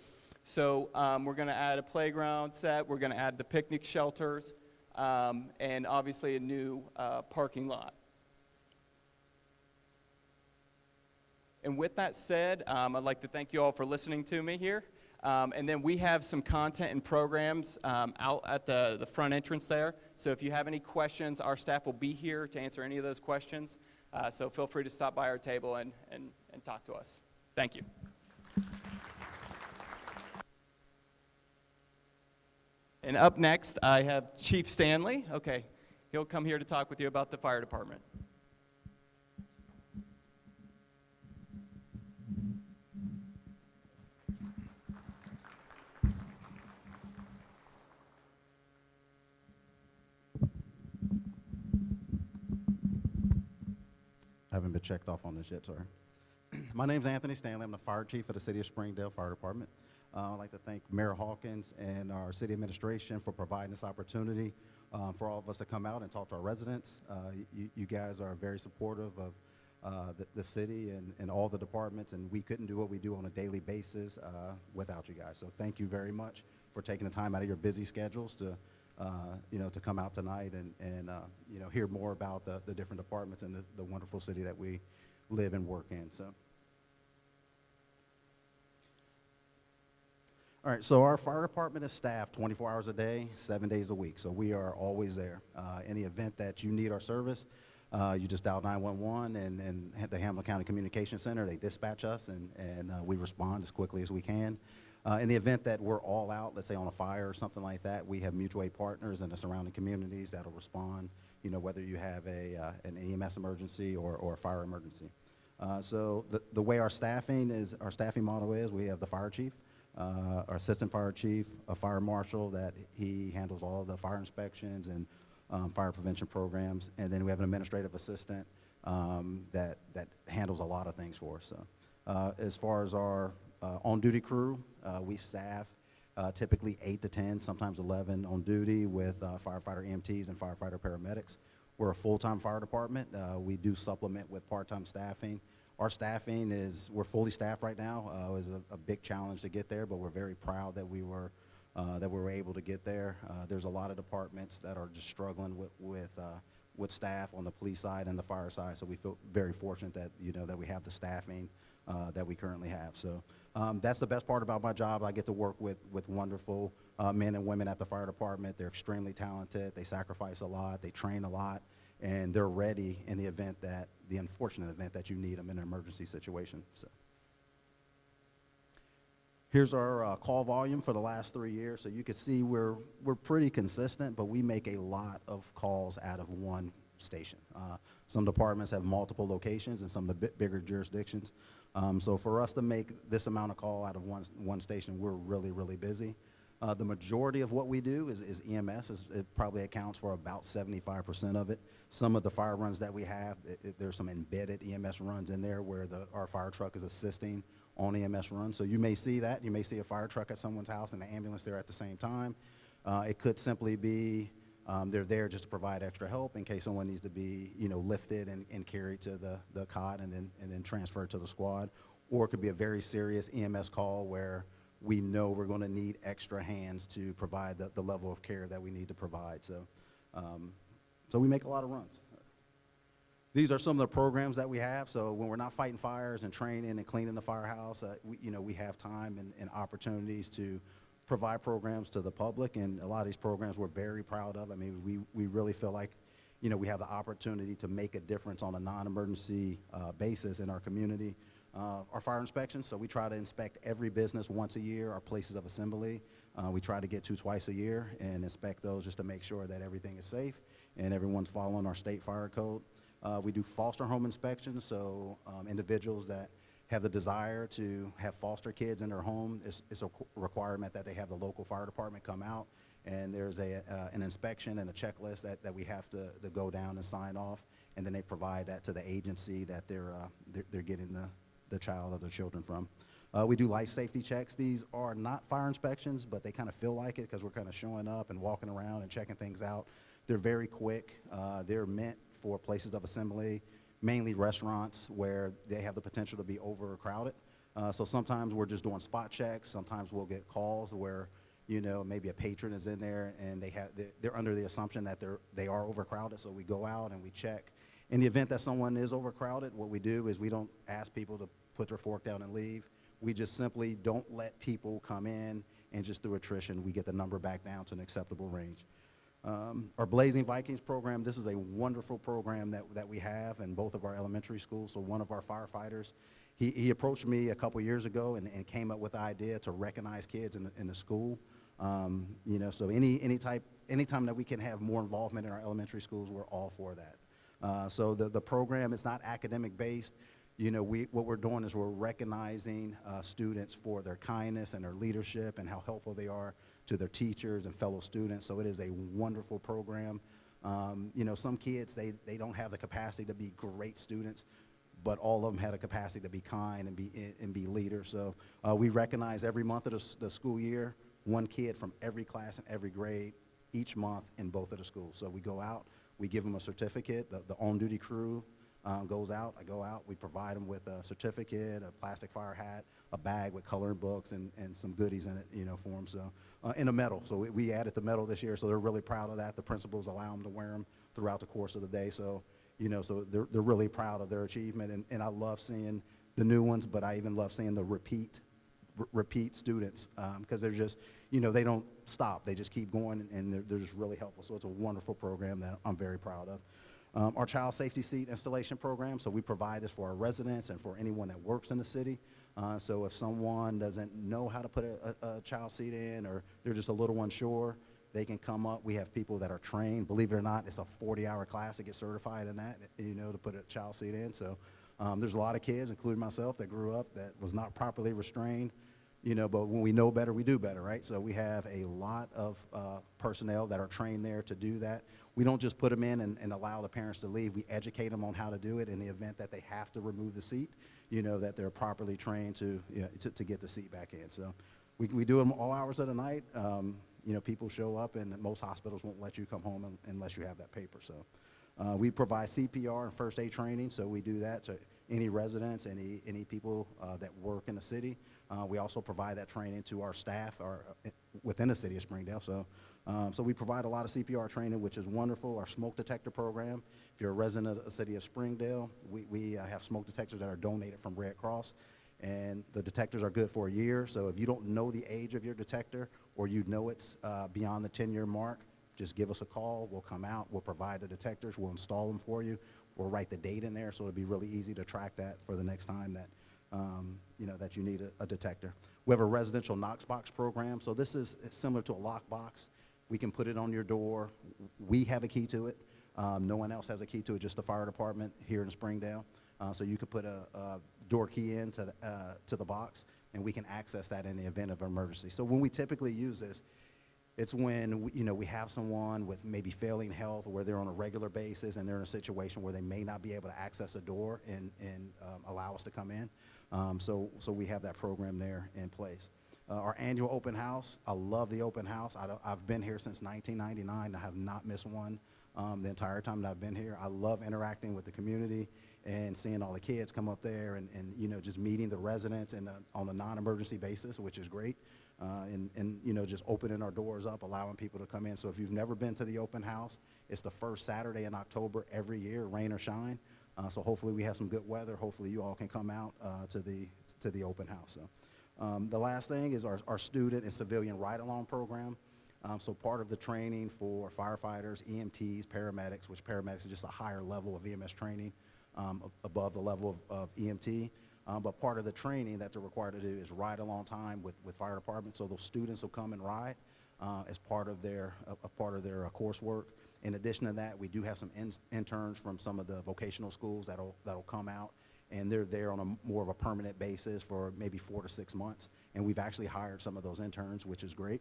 So we're going to add a playground set. We're going to add the picnic shelters, and obviously a new parking lot. And with that said, I'd like to thank you all for listening to me here. And then we have some content and programs out at the front entrance there. So if you have any questions, our staff will be here to answer any of those questions. So feel free to stop by our table and talk to us. Thank you. And up next, I have Chief Stanley. Okay, he'll come here to talk with you about the fire department. I haven't been checked off on this yet, sorry. My name's Anthony Stanley. I'm the fire chief of the City of Springdale Fire Department. I'd like to thank Mayor Hawkins and our city administration for providing this opportunity for all of us to come out and talk to our residents. You guys are very supportive of the city and all the departments, and we couldn't do what we do on a daily basis without you guys. So thank you very much for taking the time out of your busy schedules to to come out tonight and hear more about the different departments and the wonderful city that we live and work in. So. All right, so our fire department is staffed 24 hours a day, 7 days a week. So we are always there. In the event that you need our service, you just dial 911 and at the Hamilton County Communication Center, they dispatch us and we respond as quickly as we can. In the event that we're all out, let's say on a fire or something like that, we have mutual aid partners in the surrounding communities that'll respond, whether you have an EMS emergency or a fire emergency. So the way our staffing model is, we have the fire chief, our assistant fire chief, a fire marshal that he handles all the fire inspections and fire prevention programs, and then we have an administrative assistant that handles a lot of things for us. So as far as our on-duty crew, we staff typically 8 to 10, sometimes 11 on duty with firefighter EMTs and firefighter paramedics. We're a full-time fire department. We do supplement with part-time staffing. Our staffing we're fully staffed right now. It was a big challenge to get there, but we're very proud that we were able to get there. There's a lot of departments that are just struggling with staff on the police side and the fire side, so we feel very fortunate that that we have the staffing that we currently have. So that's the best part about my job. I get to work with wonderful men and women at the fire department. They're extremely talented. They sacrifice a lot. They train a lot, and they're ready in the unfortunate event that you need them in an emergency situation. So here's our call volume for the last 3 years. So you can see we're pretty consistent, but we make a lot of calls out of one station. Some departments have multiple locations and some of the bigger jurisdictions. So for us to make this amount of call out of one station, we're really, really busy. The majority of what we do is EMS. It probably accounts for about 75% of it. Some of the fire runs that we have, there's some embedded EMS runs in there where our fire truck is assisting on EMS runs. So you may see that. You may see a fire truck at someone's house and the ambulance there at the same time. It could simply be they're there just to provide extra help in case someone needs to be lifted and carried to the cot and then transferred to the squad. Or it could be a very serious EMS call where we know we're going to need extra hands to provide the level of care that we need to provide. So, so we make a lot of runs. These are some of the programs that we have. So when we're not fighting fires and training and cleaning the firehouse, we have time and opportunities to provide programs to the public, and a lot of these programs we're very proud of. I mean, we really feel like, you know, we have the opportunity to make a difference on a non-emergency basis in our community. Our fire inspections, so we try to inspect every business once a year, our places of assembly. We try to get to twice a year and inspect those just to make sure that everything is safe and everyone's following our state fire code. We do foster home inspections, so individuals that have the desire to have foster kids in their home, it's a requirement that they have the local fire department come out, and there's an inspection and a checklist that we have to go down and sign off, and then they provide that to the agency that they're getting the child or the children from. We do life safety checks. These are not fire inspections, but they kind of feel like it because we're kind of showing up and walking around and checking things out. They're very quick. They're meant for places of assembly, mainly restaurants where they have the potential to be overcrowded. So sometimes we're just doing spot checks. Sometimes we'll get calls where, you know, maybe a patron is in there and they're under the assumption that they are overcrowded. So we go out and we check. In the event that someone is overcrowded, what we do is we don't ask people to put their fork down and leave. We just simply don't let people come in, and just through attrition, we get the number back down to an acceptable range. Our Blazing Vikings program, this is a wonderful program that we have in both of our elementary schools. So one of our firefighters, he approached me a couple years ago and came up with the idea to recognize kids in the school. You know, so anytime that we can have more involvement in our elementary schools, we're all for that. So the program is not academic based. You know, what we're doing is we're recognizing students for their kindness and their leadership and how helpful they are to their teachers and fellow students. So it is a wonderful program. You know, some kids, they don't have the capacity to be great students, but all of them had a capacity to be kind and be leaders. So we recognize every month of the school year, one kid from every class and every grade each month in both of the schools. So we go out, we give them a certificate, the on-duty crew goes out, I go out, we provide them with a certificate, a plastic fire hat, a bag with coloring books and some goodies in it, you know, for them. So, and a medal. So we added the medal this year, so they're really proud of that. The principals allow them to wear them throughout the course of the day. So, you know, so they're really proud of their achievement. And I love seeing the new ones, but I even love seeing the repeat students because they're just, you know, they don't stop. They just keep going, and they're just really helpful. So it's a wonderful program that I'm very proud of. Our child safety seat installation program, so we provide this for our residents and for anyone that works in the city. So if someone doesn't know how to put a child seat in, or they're just a little unsure, they can come up. We have people that are trained. Believe it or not, it's a 40-hour class to get certified in that, you know, to put a child seat in. So there's a lot of kids, including myself, that grew up that was not properly restrained, you know, but when we know better, we do better, right? So we have a lot of personnel that are trained there to do that. We don't just put them in and allow the parents to leave. We educate them on how to do it in the event that they have to remove the seat, you know, that they're properly trained to get the seat back in. So we do them all hours of the night. You know, people show up, and most hospitals won't let you come home unless you have that paper. So we provide CPR and first aid training, so we do that to any residents, any people that work in the city. We also provide that training to our staff within the city of Springdale. So we provide a lot of CPR training, which is wonderful. Our smoke detector program, if you're a resident of the city of Springdale, we have smoke detectors that are donated from Red Cross, and the detectors are good for a year. So if you don't know the age of your detector, or you know it's beyond the 10-year mark, just give us a call. We'll come out. We'll provide the detectors. We'll install them for you. We'll write the date in there, so it'll be really easy to track that for the next time that you know, that you need a detector. We have a residential Knox box program. So this is similar to a lock box. We can put it on your door. We have a key to it. No one else has a key to it, just the fire department here in Springdale. So you could put a door key into the box, and we can access that in the event of emergency. So when we typically use this, it's when we have someone with maybe failing health, or where they're on a regular basis and they're in a situation where they may not be able to access a door and allow us to come in. So we have that program there in place. Our annual open house, I love the open house. I've been here since 1999. I have not missed one the entire time that I've been here. I love interacting with the community and seeing all the kids come up there and you know, just meeting the residents on a non-emergency basis, which is great. And you know, just opening our doors up, allowing people to come in. So if you've never been to the open house, it's the first Saturday in October every year, rain or shine. So hopefully we have some good weather. Hopefully you all can come out to the open house. So The last thing is our student and civilian ride-along program. So part of the training for firefighters, EMTs, paramedics, which paramedics is just a higher level of EMS training above the level of EMT. But part of the training that they're required to do is ride along time with fire departments. So those students will come and ride as part of their coursework. In addition to that, we do have some interns from some of the vocational schools that'll come out, and they're there on a more of a permanent basis for maybe 4 to 6 months. And we've actually hired some of those interns, which is great.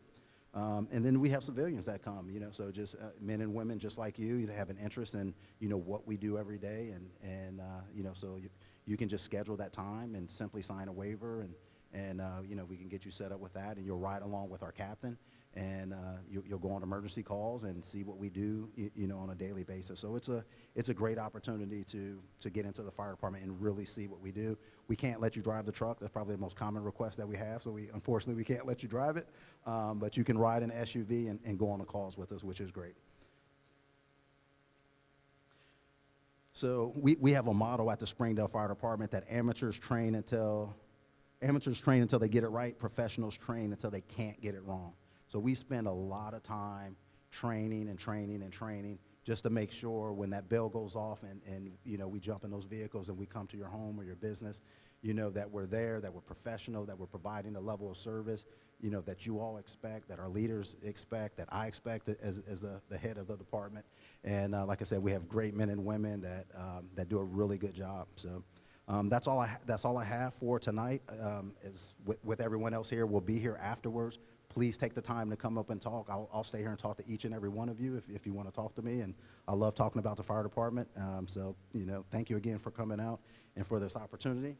And then we have civilians that come, so just men and women just like you have an interest in, what we do every day. And so you can just schedule that time and simply sign a waiver, and we can get you set up with that, and you'll ride along with our captain, and you'll go on emergency calls and see what we do, on a daily basis. So it's a great opportunity to get into the fire department and really see what we do. We can't let you drive the truck. That's probably the most common request that we have. So unfortunately, we can't let you drive it. But you can ride an SUV and go on the calls with us, which is great. So we have a motto at the Springdale Fire Department that amateurs train until they get it right, professionals train until they can't get it wrong. So we spend a lot of time training just to make sure when that bell goes off and we jump in those vehicles and we come to your home or your business, that we're there, that we're professional, that we're providing the level of service, that you all expect, that our leaders expect, that I expect as the head of the department. And like I said, we have great men and women that do a really good job. So that's all I have for tonight. Is with everyone else here, we'll be here afterwards. Please take the time to come up and talk. I'll stay here and talk to each and every one of you if you want to talk to me. And I love talking about the fire department. So thank you again for coming out and for this opportunity.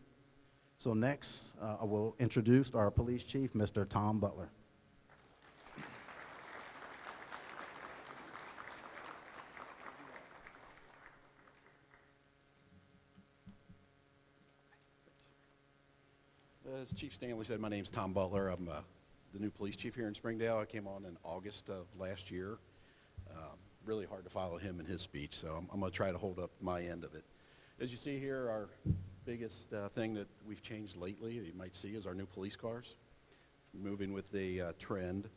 So next, I will introduce our police chief, Mr. Tom Butler. As Chief Stanley said, my name's Tom Butler. I'm the new police chief here in Springdale. I came on in August of last year. Really hard to follow him in his speech, so I'm going to try to hold up my end of it. As you see here, our biggest thing that we've changed lately, that you might see, is our new police cars. Moving with the trend.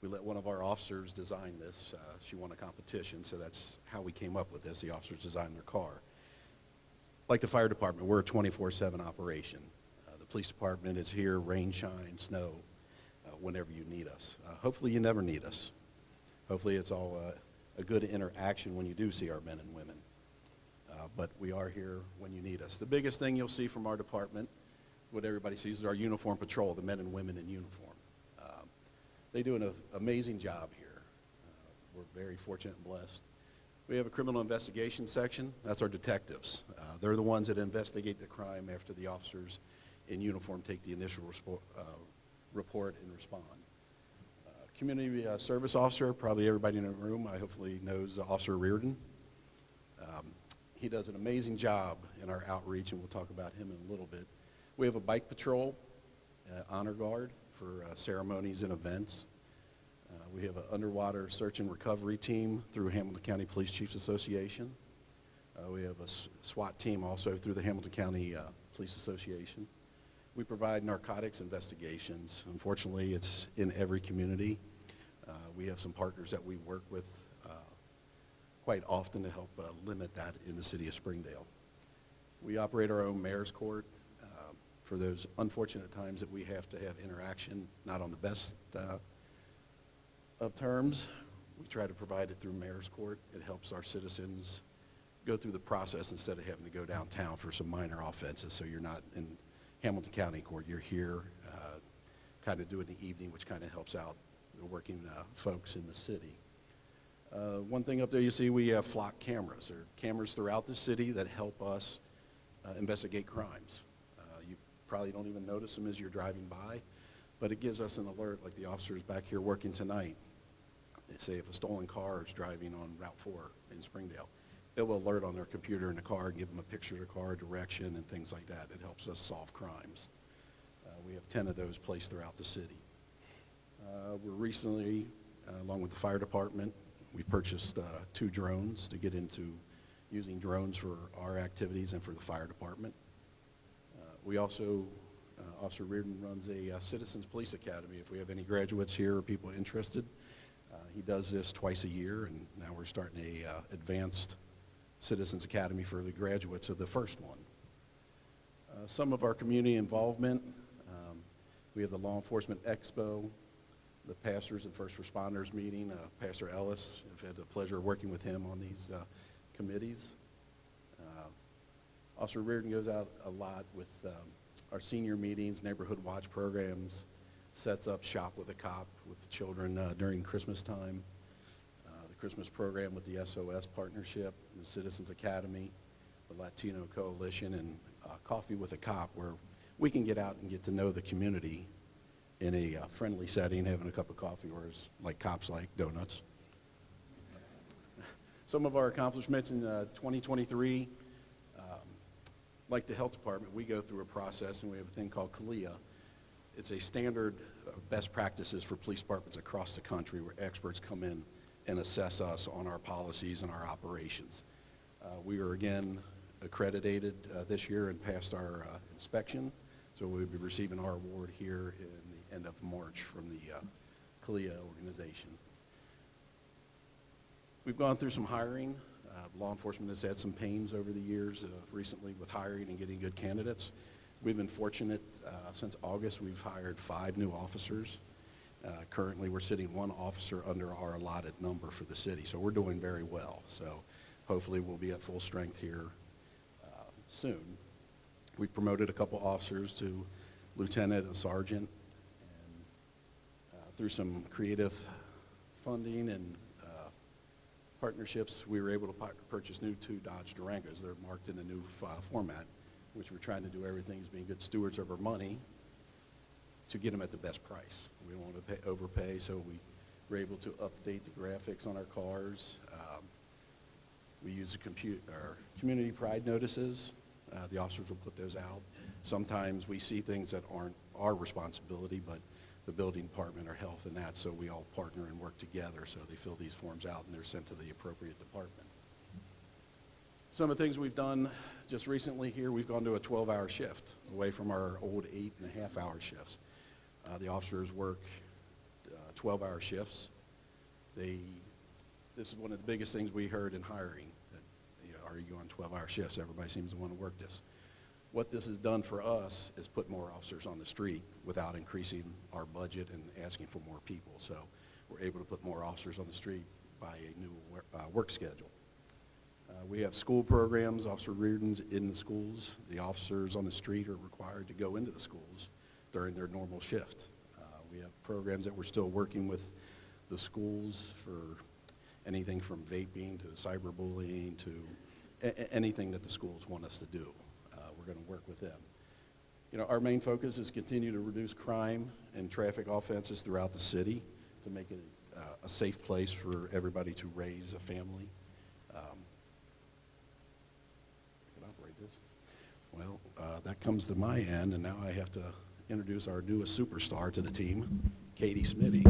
We let one of our officers design this. She won a competition, so that's how we came up with this. The officers designed their car. Like the fire department, we're a 24/7 operation. The police department is here, rain, shine, snow, whenever you need us. Hopefully you never need us. Hopefully it's all a good interaction when you do see our men and women. But we are here when you need us. The biggest thing you'll see from our department, what everybody sees, is our uniform patrol, the men and women in uniform. They do an amazing job here. We're very fortunate and blessed. We have a criminal investigation section. That's our detectives. They're the ones that investigate the crime after the officers in uniform take the initial report and respond. Community service officer, probably everybody in the room, I hopefully knows Officer Reardon. He does an amazing job in our outreach, and we'll talk about him in a little bit. We have a bike patrol, honor guard for ceremonies and events. We have an underwater search and recovery team through Hamilton County Police Chiefs Association. We have a SWAT team also through the Hamilton County Police Association. We provide narcotics investigations. Unfortunately, it's in every community. We have some partners that we work with quite often to help limit that in the city of Springdale. We operate our own mayor's court for those unfortunate times that we have to have interaction, not on the best of terms. We try to provide it through mayor's court. It helps our citizens go through the process instead of having to go downtown for some minor offenses. So you're not in Hamilton County Court. You're here kind of doing the evening, which kind of helps out the working folks in the city. One thing up there you see, we have flock cameras. There are cameras throughout the city that help us investigate crimes. You probably don't even notice them as you're driving by, but it gives us an alert, like the officers back here working tonight. They say if a stolen car is driving on Route 4 in Springdale, it will alert on their computer in the car, give them a picture of the car, direction, and things like that. It helps us solve crimes. We have 10 of those placed throughout the city. We're recently, along with the fire department, we purchased 2 drones to get into using drones for our activities and for the fire department. We also Officer Reardon runs a Citizens Police Academy. If we have any graduates here or people interested, he does this twice a year, and now we're starting a advanced Citizens Academy for the graduates of the first one. Some of our community involvement, we have the Law Enforcement Expo, the Pastors and First Responders meeting. Pastor Ellis, I've had the pleasure of working with him on these committees. Officer Reardon goes out a lot with our senior meetings, neighborhood watch programs, sets up Shop with a Cop with the children during Christmas time, the Christmas program with the SOS Partnership, the Citizens Academy, the Latino Coalition, and Coffee with a Cop, where we can get out and get to know the community in a friendly setting, having a cup of coffee, whereas like cops like donuts. Some of our accomplishments in 2023, like the health department, we go through a process, and we have a thing called CALIA. It's a standard of best practices for police departments across the country, where experts come in and assess us on our policies and our operations. We are again accredited this year and passed our inspection, so we'll be receiving our award here in the end of March from the CALIA organization. We've gone through some hiring. Law enforcement has had some pains over the years recently with hiring and getting good candidates. We've been fortunate. Since August, we've hired 5 new officers. Currently, we're sitting 1 officer under our allotted number for the city, so we're doing very well. So hopefully we'll be at full strength here soon. We've promoted a couple officers to lieutenant and sergeant, and through some creative funding and partnerships, we were able to purchase new 2 Dodge Durangos. They're marked in a new format, which we're trying to do everything as being good stewards of our money to get them at the best price. We don't want to overpay, so we were able to update the graphics on our cars. We use our community pride notices. The officers will put those out. Sometimes we see things that aren't our responsibility, but the building department or health and that, so we all partner and work together, so they fill these forms out and they're sent to the appropriate department. Some of the things we've done just recently here, we've gone to a 12-hour shift away from our old 8.5-hour shifts. The officers work 12-hour shifts. This is one of the biggest things we heard in hiring, that, are you on 12-hour shifts? Everybody seems to want to work this. What this has done for us is put more officers on the street without increasing our budget and asking for more people. So we're able to put more officers on the street by a new work schedule. We have school programs. Officer Reardon's in the schools. The officers on the street are required to go into the schools during their normal shift. We have programs that we're still working with the schools for anything from vaping to cyberbullying to anything that the schools want us to do. We're going to work with them. You know, our main focus is continue to reduce crime and traffic offenses throughout the city to make it a safe place for everybody to raise a family. I can operate this. Well, that comes to my end, and now I have to introduce our newest superstar to the team, Katie Smitty.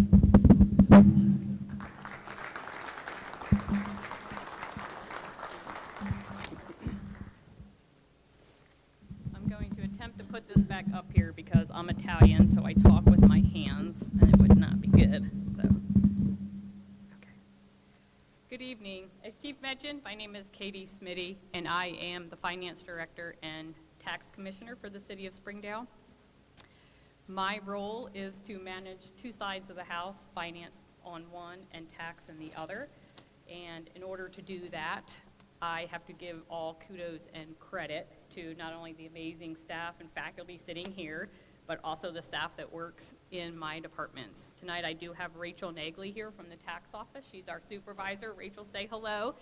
Put this back up here because I'm Italian, so I talk with my hands, and it would not be good. So, okay. Good evening. As Chief mentioned, my name is Katie Smitty, and I am the Finance Director and Tax Commissioner for the City of Springdale. My role is to manage 2 sides of the house, finance on one and tax on the other. And in order to do that, I have to give all kudos and credit to not only the amazing staff and faculty sitting here, but also the staff that works in my departments. Tonight I do have Rachel Nagley here from the tax office. She's our supervisor. Rachel, say hello.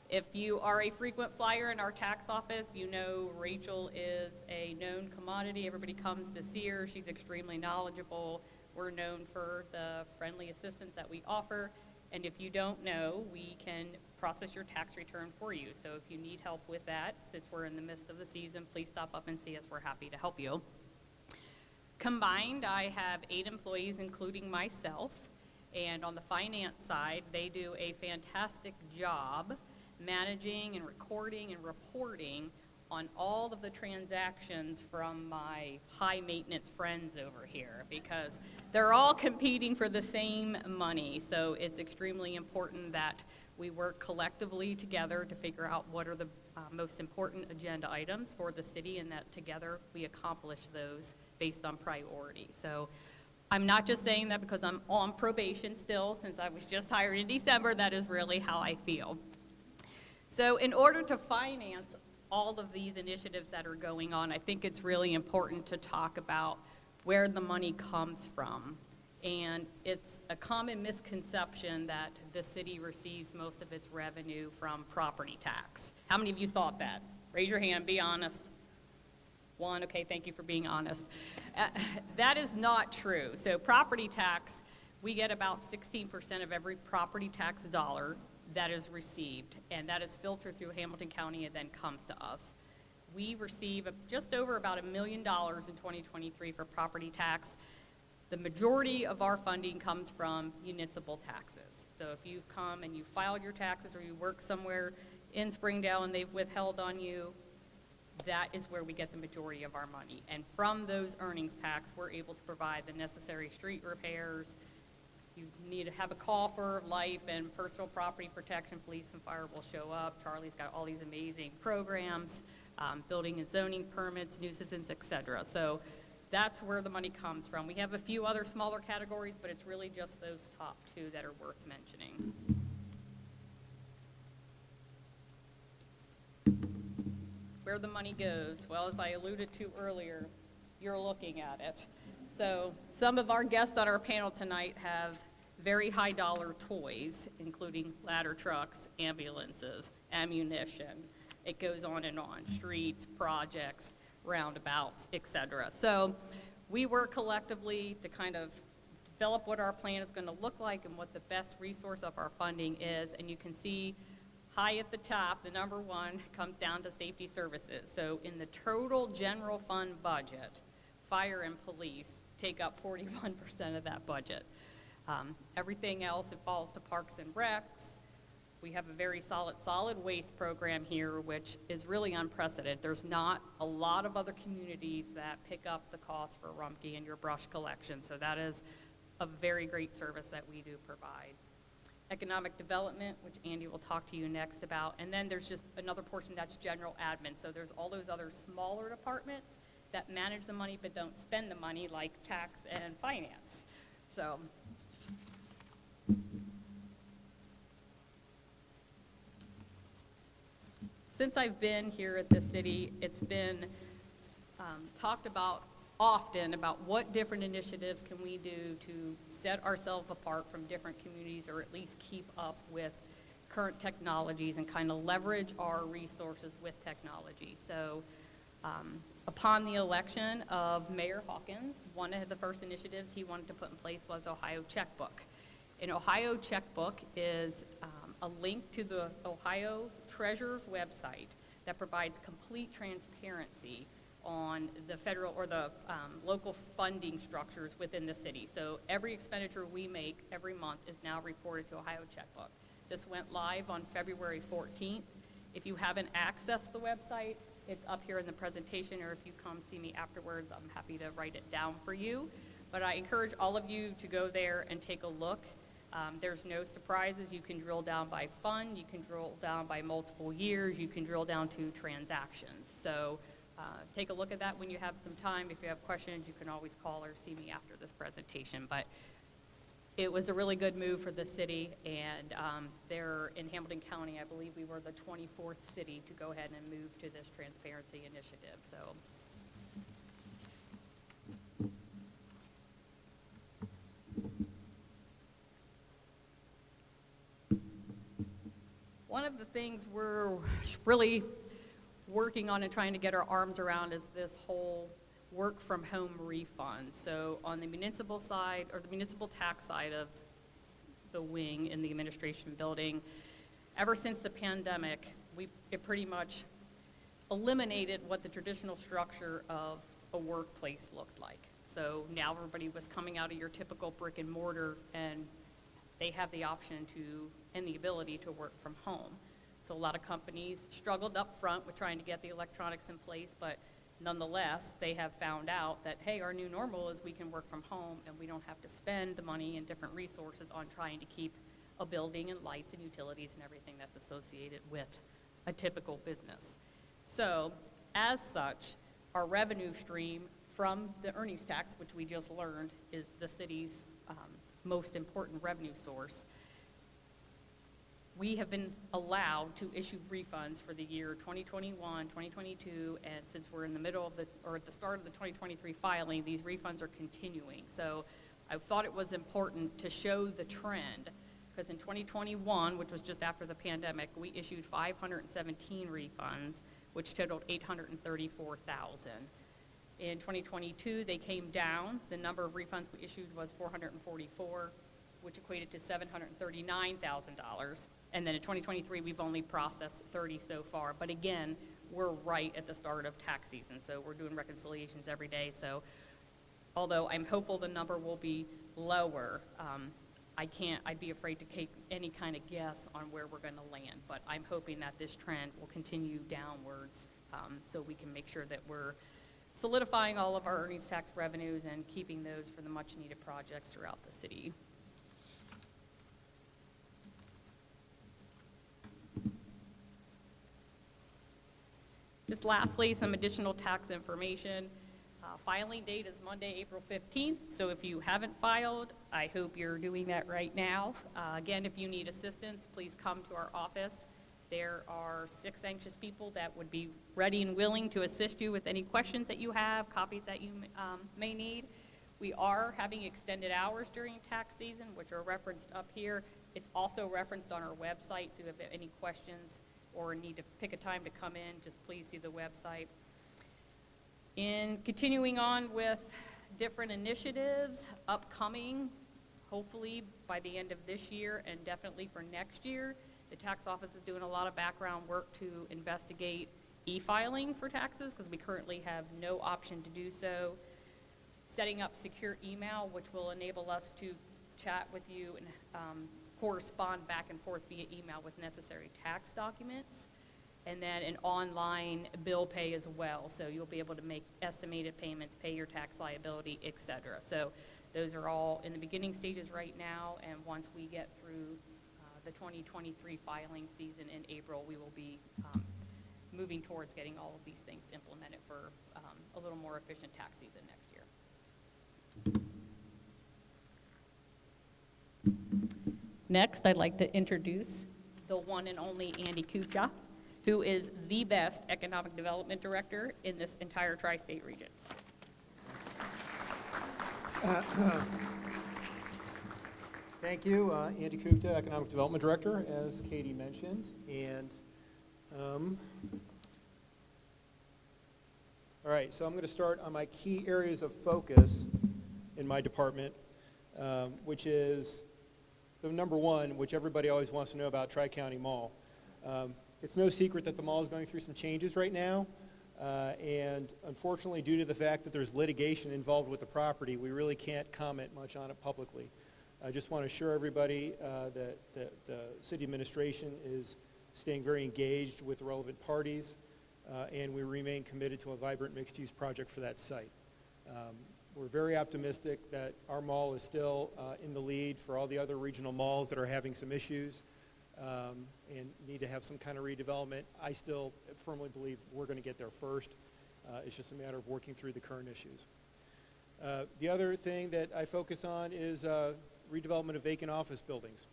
If you are a frequent flyer in our tax office, you know Rachel is a known commodity. Everybody comes to see her. She's extremely knowledgeable. We're known for the friendly assistance that we offer. And if you don't know, we can process your tax return for you. So if you need help with that, since we're in the midst of the season, please stop up and see us. We're happy to help you. Combined, I have 8 employees, including myself. And on the finance side, they do a fantastic job managing and recording and reporting on all of the transactions from my high maintenance friends over here, because they're all competing for the same money. So it's extremely important that we work collectively together to figure out what are the most important agenda items for the city, and that together we accomplish those based on priority. So I'm not just saying that because I'm on probation still, since I was just hired in December. That is really how I feel. So in order to finance all of these initiatives that are going on, I think it's really important to talk about where the money comes from. And it's a common misconception that the city receives most of its revenue from property tax. How many of you thought that? Raise your hand, be honest. One, okay, thank you for being honest. That is not true. So property tax, we get about 16% of every property tax dollar that is received, and that is filtered through Hamilton County and then comes to us. We receive just over about $1 million in 2023 for property tax. The majority of our funding comes from municipal taxes. So if you've come and you filed your taxes, or you work somewhere in Springdale and they've withheld on you, that is where we get the majority of our money. And from those earnings tax, we're able to provide the necessary street repairs. You need to have a call for life and personal property protection, police and fire will show up. Charlie's got all these amazing programs, building and zoning permits, nuisances, et cetera. So that's where the money comes from. We have a few other smaller categories, but it's really just those top two that are worth mentioning. Where the money goes, well, as I alluded to earlier, you're looking at it. So some of our guests on our panel tonight have very high dollar toys, including ladder trucks, ambulances, ammunition. It goes on and on, streets, projects, roundabouts, et cetera. So we work collectively to kind of develop what our plan is going to look like and what the best resource of our funding is. And you can see high at the top, the number one comes down to safety services. So in the total general fund budget, fire and police take up 41% of that budget. Everything else, it falls to parks and recs. We have a very solid waste program here, which is really unprecedented. There's not a lot of other communities that pick up the cost for Rumpke and your brush collection. So that is a very great service that we do provide. Economic development, which Andy will talk to you next about. And then there's just another portion that's general admin. So there's all those other smaller departments that manage the money but don't spend the money, like tax and finance. So since I've been here at the city, it's been talked about often about what different initiatives can we do to set ourselves apart from different communities, or at least keep up with current technologies and kind of leverage our resources with technology. So upon the election of Mayor Hawkins, one of the first initiatives he wanted to put in place was Ohio Checkbook. An Ohio Checkbook is a link to the Ohio Treasurer's website that provides complete transparency on the federal or the local funding structures within the city. So every expenditure we make every month is now reported to Ohio Checkbook. This went live on February 14th. If you haven't accessed the website, it's up here in the presentation, or if you come see me afterwards, I'm happy to write it down for you. But I encourage all of you to go there and take a look. There's no surprises. You can drill down by fund, you can drill down by multiple years, you can drill down to transactions. So take a look at that when you have some time. If you have questions, you can always call or see me after this presentation. But it was a really good move for the city, and there in Hamilton County, I believe we were the 24th city to go ahead and move to this transparency initiative. So. One of the things we're really working on and trying to get our arms around is this whole work from home refund. So on the municipal side, or the municipal tax side of the wing in the administration building, ever since the pandemic, it pretty much eliminated what the traditional structure of a workplace looked like. So now everybody was coming out of your typical brick and mortar, and they have the option to and the ability to work from home. So a lot of companies struggled up front with trying to get the electronics in place, but nonetheless, they have found out that, hey, our new normal is we can work from home and we don't have to spend the money and different resources on trying to keep a building and lights and utilities and everything that's associated with a typical business. So as such, our revenue stream from the earnings tax, which we just learned is the city's most important revenue source, we have been allowed to issue refunds for the year 2021, 2022, and since we're in the middle of or at the start of the 2023 filing, these refunds are continuing. So I thought it was important to show the trend, because in 2021, which was just after the pandemic, we issued 517 refunds, which totaled $834,000. In 2022, they came down. The number of refunds we issued was 444, which equated to $739,000. And then in 2023, we've only processed 30 so far. But again, we're right at the start of tax season, so we're doing reconciliations every day. So although I'm hopeful the number will be lower, I'd be afraid to take any kind of guess on where we're going to land. But I'm hoping that this trend will continue downwards, so we can make sure that we're solidifying all of our earnings tax revenues and keeping those for the much needed projects throughout the city. Just lastly, some additional tax information. Filing date is Monday, April 15th, so if you haven't filed, I hope you're doing that right now. Again, if you need assistance, please come to our office. There are 6 anxious people that would be ready and willing to assist you with any questions that you have, copies that you may need. We are having extended hours during tax season, which are referenced up here. It's also referenced on our website, so if you have any questions or need to pick a time to come in, just please see the website. In continuing on with different initiatives upcoming, hopefully by the end of this year and definitely for next year, the tax office is doing a lot of background work to investigate e-filing for taxes, because we currently have no option to do so. Setting up secure email, which will enable us to chat with you and correspond back and forth via email with necessary tax documents. And then an online bill pay as well. So you'll be able to make estimated payments, pay your tax liability, etc. So those are all in the beginning stages right now, and once we get through the 2023 filing season in April, we will be moving towards getting all of these things implemented for a little more efficient tax season next year. Next, I'd like to introduce the one and only Andy Kucha, who is the best economic development director in this entire tri-state region. Thank you, Andy Kupta, Economic Development Director, as Katie mentioned. And all right, so I'm going to start on my key areas of focus in my department, which is the number one, which everybody always wants to know about, Tri-County Mall. It's no secret that the mall is going through some changes right now, and unfortunately, due to the fact that there's litigation involved with the property, we really can't comment much on it publicly. I just want to assure everybody that the city administration is staying very engaged with the relevant parties, and we remain committed to a vibrant mixed-use project for that site. We're very optimistic that our mall is still in the lead for all the other regional malls that are having some issues and need to have some kind of redevelopment. I still firmly believe we're going to get there first. It's just a matter of working through the current issues. The other thing that I focus on is redevelopment of vacant office buildings.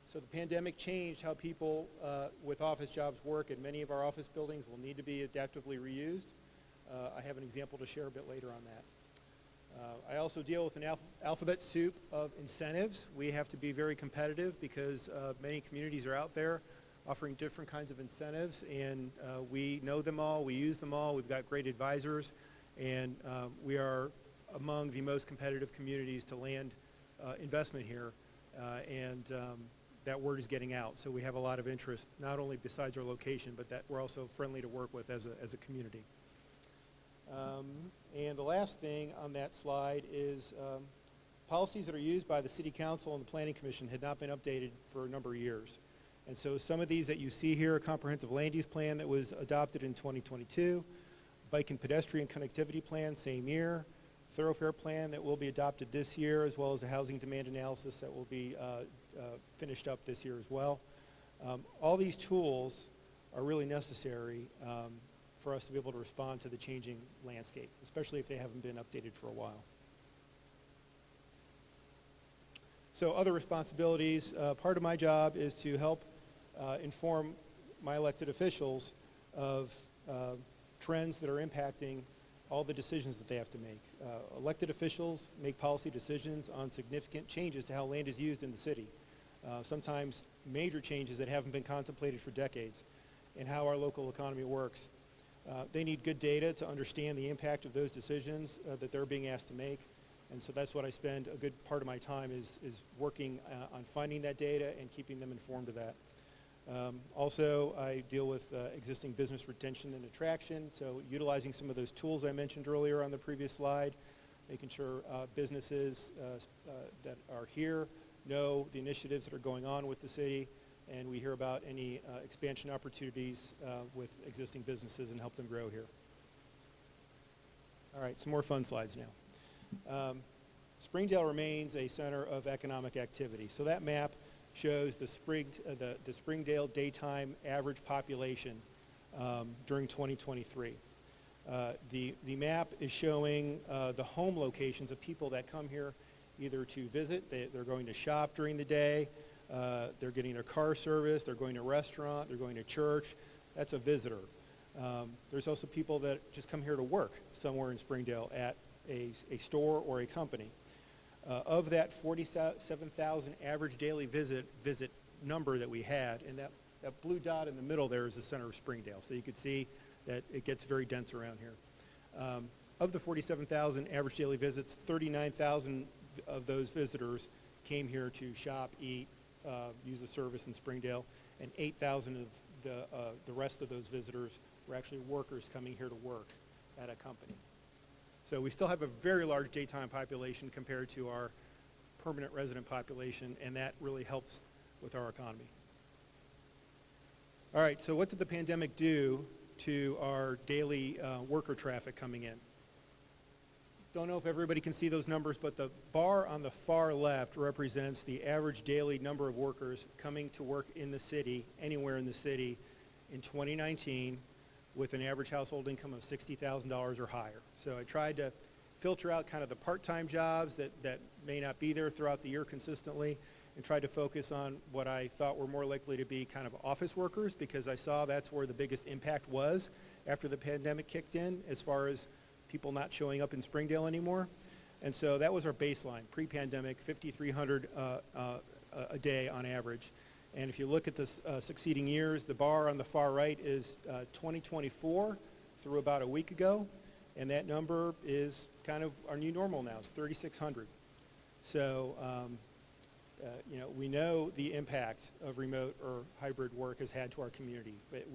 So the pandemic changed how people with office jobs work, and many of our office buildings will need to be adaptively reused. I have an example to share a bit later on that. I also deal with an alphabet soup of incentives. We have to be very competitive because many communities are out there offering different kinds of incentives, and we know them all, we use them all, we've got great advisors, and we are among the most competitive communities to land investment here, and that word is getting out. So we have a lot of interest, not only besides our location, but that we're also friendly to work with as a community. And the last thing on that slide is policies that are used by the City Council and the Planning Commission had not been updated for a number of years. And so some of these that you see here, a comprehensive land use plan that was adopted in 2022, bike and pedestrian connectivity plan, same year, thoroughfare plan that will be adopted this year, as well as a housing demand analysis that will be finished up this year as well. All these tools are really necessary for us to be able to respond to the changing landscape, especially if they haven't been updated for a while. So other responsibilities, part of my job is to help inform my elected officials of trends that are impacting all the decisions that they have to make. Elected officials make policy decisions on significant changes to how land is used in the city. Sometimes major changes that haven't been contemplated for decades in how our local economy works. They need good data to understand the impact of those decisions that they're being asked to make. And so that's what I spend a good part of my time is working on finding that data and keeping them informed of that. Also, I deal with existing business retention and attraction, so utilizing some of those tools I mentioned earlier on the previous slide, making sure businesses that are here know the initiatives that are going on with the city, and we hear about any expansion opportunities with existing businesses and help them grow here. All right, some more fun slides now. Springdale remains a center of economic activity. So that map shows the Springdale daytime average population during 2023. The map is showing the home locations of people that come here either to visit, they're going to shop during the day, they're getting their car serviced, they're going to a restaurant, they're going to church. That's a visitor. There's also people that just come here to work somewhere in Springdale at a store or a company. Of that 47,000 average daily visit number that we had, and that blue dot in the middle there is the center of Springdale. So you can see that it gets very dense around here. Of the 47,000 average daily visits, 39,000 of those visitors came here to shop, eat, use a service in Springdale, and 8,000 of the rest of those visitors were actually workers coming here to work at a company. So we still have a very large daytime population compared to our permanent resident population, and that really helps with our economy. All right, so what did the pandemic do to our daily worker traffic coming in? Don't know if everybody can see those numbers, but the bar on the far left represents the average daily number of workers coming to work in the city, anywhere in the city, in 2019, with an average household income of $60,000 or higher. So I tried to filter out kind of the part-time jobs that may not be there throughout the year consistently, and tried to focus on what I thought were more likely to be kind of office workers, because I saw that's where the biggest impact was after the pandemic kicked in, as far as people not showing up in Springdale anymore. And so that was our baseline, pre-pandemic, 5,300 a day on average. And if you look at the succeeding years, the bar on the far right is 2024 through about a week ago, and that number is kind of our new normal now. It's 3,600. So, you know, we know the impact of remote or hybrid work has had to our community. But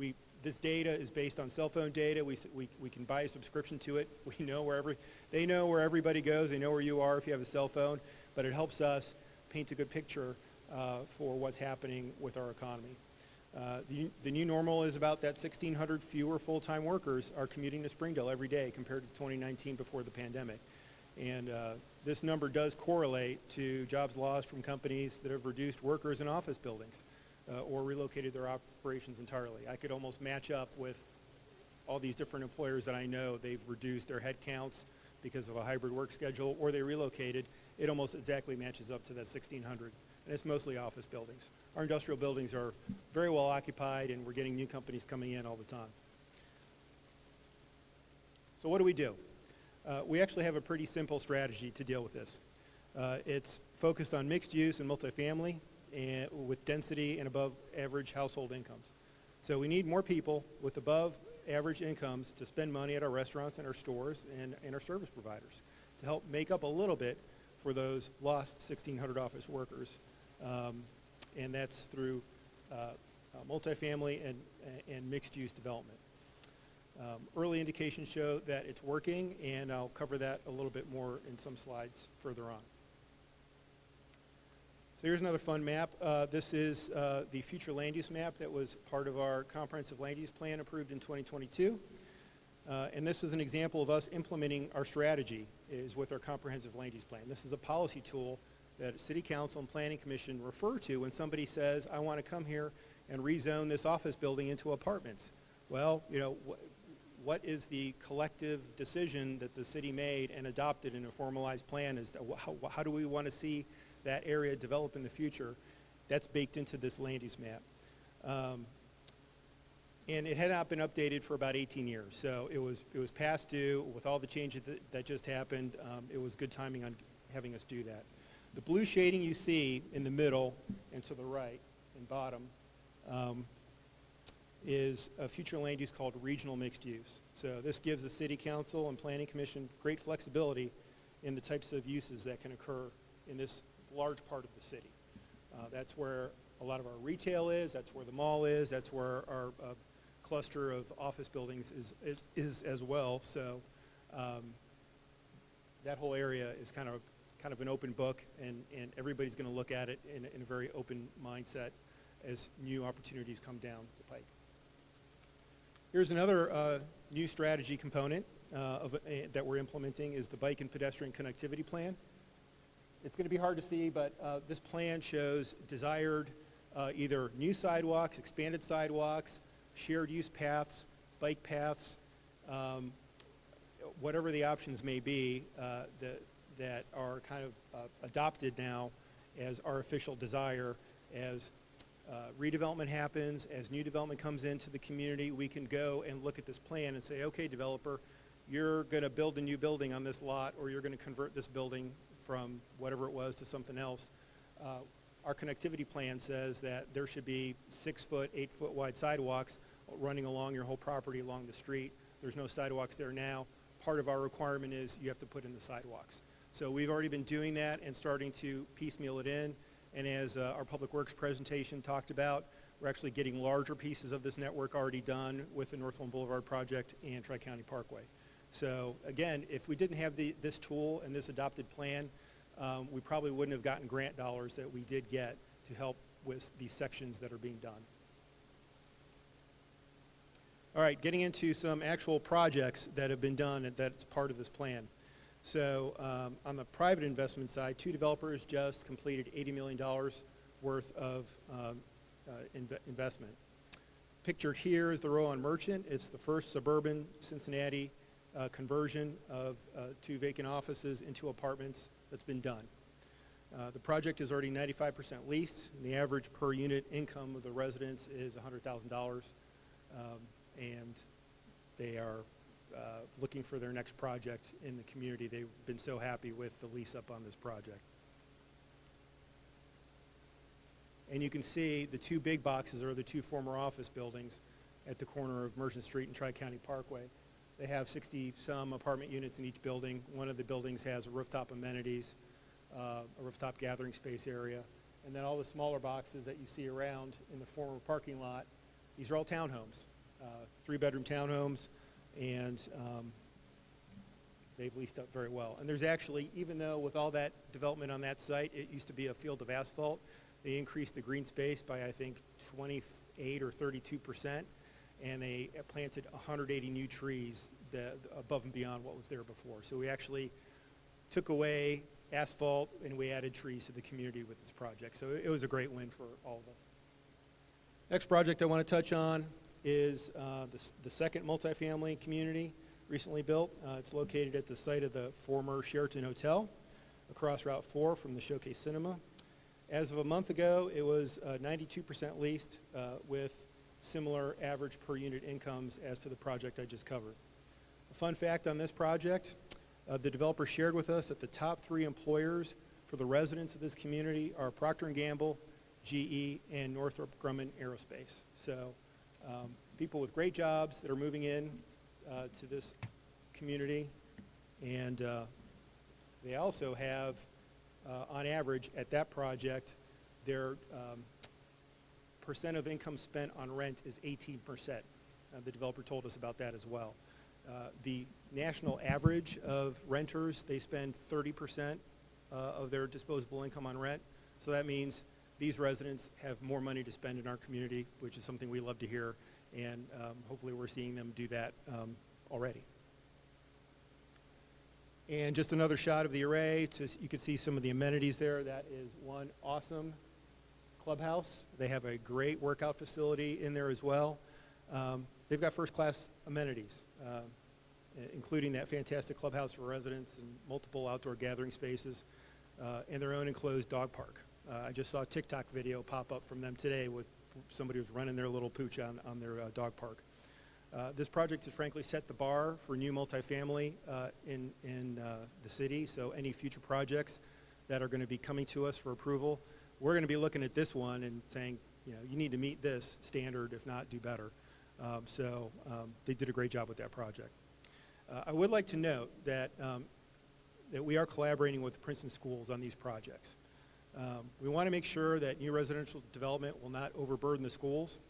this data is based on cell phone data. We can buy a subscription to it. We know they know where everybody goes. They know where you are if you have a cell phone. But it helps us paint a good picture for what's happening with our economy. The new normal is about that 1,600 fewer full-time workers are commuting to Springdale every day compared to 2019 before the pandemic. And this number does correlate to jobs lost from companies that have reduced workers in office buildings or relocated their operations entirely. I could almost match up with all these different employers that I know. They've reduced their headcounts because of a hybrid work schedule, or they relocated. It almost exactly matches up to that 1,600. And it's mostly office buildings. Our industrial buildings are very well occupied, and we're getting new companies coming in all the time. So what do? We actually have a pretty simple strategy to deal with this. It's focused on mixed use and multifamily and with density and above average household incomes. So we need more people with above average incomes to spend money at our restaurants and our stores and our service providers to help make up a little bit for those lost 1,600 office workers. And that's through multifamily and mixed-use development. Early indications show that it's working, and I'll cover that a little bit more in some slides further on. So here's another fun map. This is the future land use map that was part of our comprehensive land use plan approved in 2022. And this is an example of us implementing our strategy is with our comprehensive land use plan. This is a policy tool that City Council and Planning Commission refer to when somebody says, I want to come here and rezone this office building into apartments. Well, you know, what is the collective decision that the city made and adopted in a formalized plan as to how do we want to see that area develop in the future? That's baked into this land use map. And it had not been updated for about 18 years. So it was past due with all the changes that just happened. It was good timing on having us do that. The blue shading you see in the middle and to the right and bottom is a future land use called regional mixed use. So this gives the City Council and Planning Commission great flexibility in the types of uses that can occur in this large part of the city. That's where a lot of our retail is, that's where the mall is, that's where our cluster of office buildings is as well. So that whole area is kind of an open book, and everybody's going to look at it in a very open mindset as new opportunities come down the pike. Here's another new strategy component that we're implementing is the bike and pedestrian connectivity plan. It's going to be hard to see, but this plan shows desired either new sidewalks, expanded sidewalks, shared use paths, bike paths, whatever the options may be that are kind of adopted now as our official desire. As redevelopment happens, as new development comes into the community, we can go and look at this plan and say, okay, developer, you're going to build a new building on this lot, or you're going to convert this building from whatever it was to something else. Our connectivity plan says that there should be 6-foot, 8-foot wide sidewalks running along your whole property along the street. There's no sidewalks there now. Part of our requirement is you have to put in the sidewalks. So we've already been doing that and starting to piecemeal it in. And as our Public Works presentation talked about, we're actually getting larger pieces of this network already done with the Northland Boulevard project and Tri-County Parkway. So again, if we didn't have this tool and this adopted plan, we probably wouldn't have gotten grant dollars that we did get to help with these sections that are being done. All right, getting into some actual projects that have been done and that's part of this plan. So on the private investment side, 2 developers just completed $80 million worth of investment. Pictured here is the row on Merchant. It's the first suburban Cincinnati conversion of 2 vacant offices into apartments that's been done. The project is already 95% leased, and the average per unit income of the residents is $100,000, and they are looking for their next project in the community. They've been so happy with the lease up on this project. And you can see the 2 big boxes are the 2 former office buildings at the corner of Merchant Street and Tri-County Parkway. They have 60-some apartment units in each building. One of the buildings has rooftop amenities, a rooftop gathering space area, and then all the smaller boxes that you see around in the former parking lot, these are all townhomes, 3-bedroom townhomes, and they've leased up very well. And there's actually, even though with all that development on that site, it used to be a field of asphalt, they increased the green space by, I think, 28 or 32%. And they planted 180 new trees above and beyond what was there before. So we actually took away asphalt and we added trees to the community with this project. So it was a great win for all of us. Next project I want to touch on is the second multifamily community recently built. It's located at the site of the former Sheraton Hotel across Route 4 from the Showcase Cinema. As of a month ago, it was 92% leased with similar average per unit incomes as to the project I just covered. A fun fact on this project, the developer shared with us that the top 3 employers for the residents of this community are Procter & Gamble, GE, and Northrop Grumman Aerospace. So people with great jobs that are moving in to this community, and they also have, on average, at that project, their percent of income spent on rent is 18%. The developer told us about that as well. The national average of renters, they spend 30% of their disposable income on rent. So that means these residents have more money to spend in our community, which is something we love to hear, and hopefully we're seeing them do that already. And just another shot of the array. You can see some of the amenities there. That is one awesome clubhouse. They have a great workout facility in there as well. They've got first-class amenities, including that fantastic clubhouse for residents and multiple outdoor gathering spaces, and their own enclosed dog park. I just saw a TikTok video pop up from them today with somebody who's running their little pooch on their dog park. This project has frankly set the bar for new multifamily in the city, so any future projects that are going to be coming to us for approval, we're going to be looking at this one and saying, you know, you need to meet this standard, if not do better. They did a great job with that project. I would like to note that, that we are collaborating with the Princeton schools on these projects. We want to make sure that new residential development will not overburden the schools.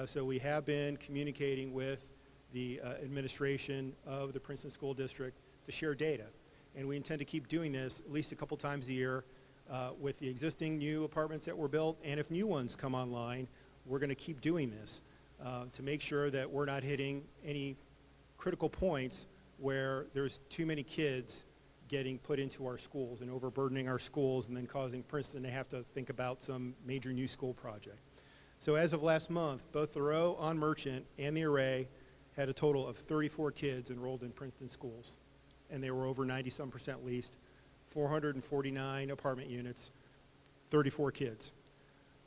So we have been communicating with the administration of the Princeton School District to share data. And we intend to keep doing this at least a couple times a year with the existing new apartments that were built. And if new ones come online, we're going to keep doing this to make sure that we're not hitting any critical points where there's too many kids getting put into our schools and overburdening our schools and then causing Princeton to have to think about some major new school project. So as of last month, both the Row on Merchant and the Array had a total of 34 kids enrolled in Princeton schools, and they were over 90-some% leased, 449 apartment units, 34 kids.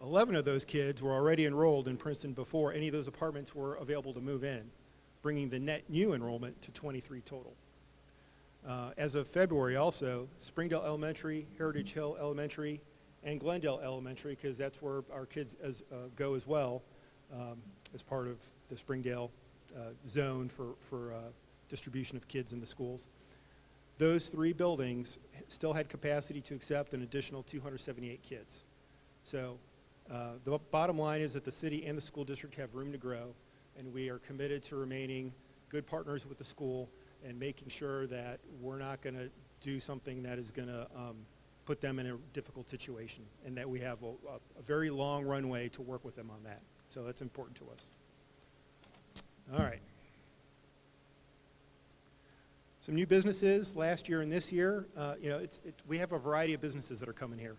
11 of those kids were already enrolled in Princeton before any of those apartments were available to move in, bringing the net new enrollment to 23 total. As of February also, Springdale Elementary, Heritage Hill Elementary, and Glendale Elementary, because that's where our kids go as well, as part of the Springdale zone for distribution of kids in the schools. Those three buildings still had capacity to accept an additional 278 kids. So the bottom line is that the city and the school district have room to grow, and we are committed to remaining good partners with the school and making sure that we're not going to do something that is going to put them in a difficult situation, and that we have a very long runway to work with them on that. So that's important to us. All right. Some new businesses last year and this year. We have a variety of businesses that are coming here.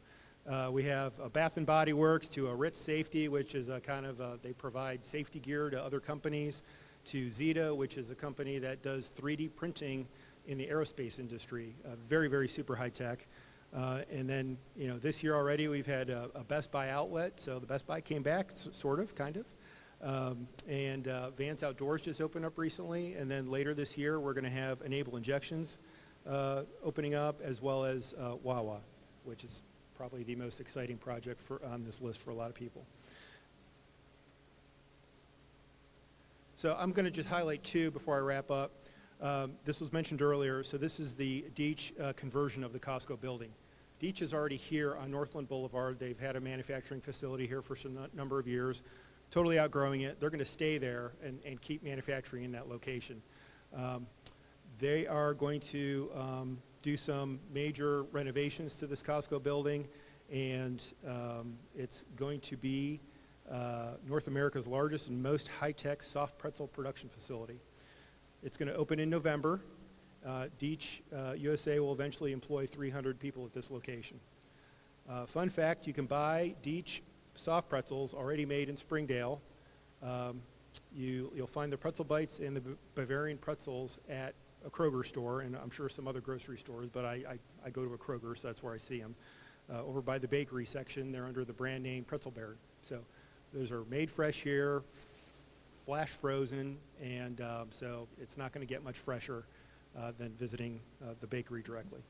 We have a Bath and Body Works to a Ritz Safety, which is a kind of they provide safety gear to other companies, to Zeta, which is a company that does 3D printing in the aerospace industry, very, very super high tech. And then, this year already we've had a Best Buy outlet, so the Best Buy came back, sort of, kind of. And Vance Outdoors just opened up recently, and then later this year we're going to have Enable Injections opening up, as well as Wawa, which is probably the most exciting project on this list for a lot of people. So I'm going to just highlight two before I wrap up. This was mentioned earlier, so this is the Deach conversion of the Costco building. Deach is already here on Northland Boulevard. They've had a manufacturing facility here for some number of years, totally outgrowing it. They're going to stay there and keep manufacturing in that location. They are going to do some major renovations to this Costco building, and it's going to be North America's largest and most high-tech soft pretzel production facility. It's going to open in November. Deach USA will eventually employ 300 people at this location. Fun fact, you can buy Deach soft pretzels already made in Springdale. You'll find the pretzel bites and the Bavarian pretzels at a Kroger store, and I'm sure some other grocery stores, but I go to a Kroger, so that's where I see them. Over by the bakery section, they're under the brand name Pretzel Bear. So those are made fresh here, flash frozen, and so it's not going to get much fresher than visiting the bakery directly.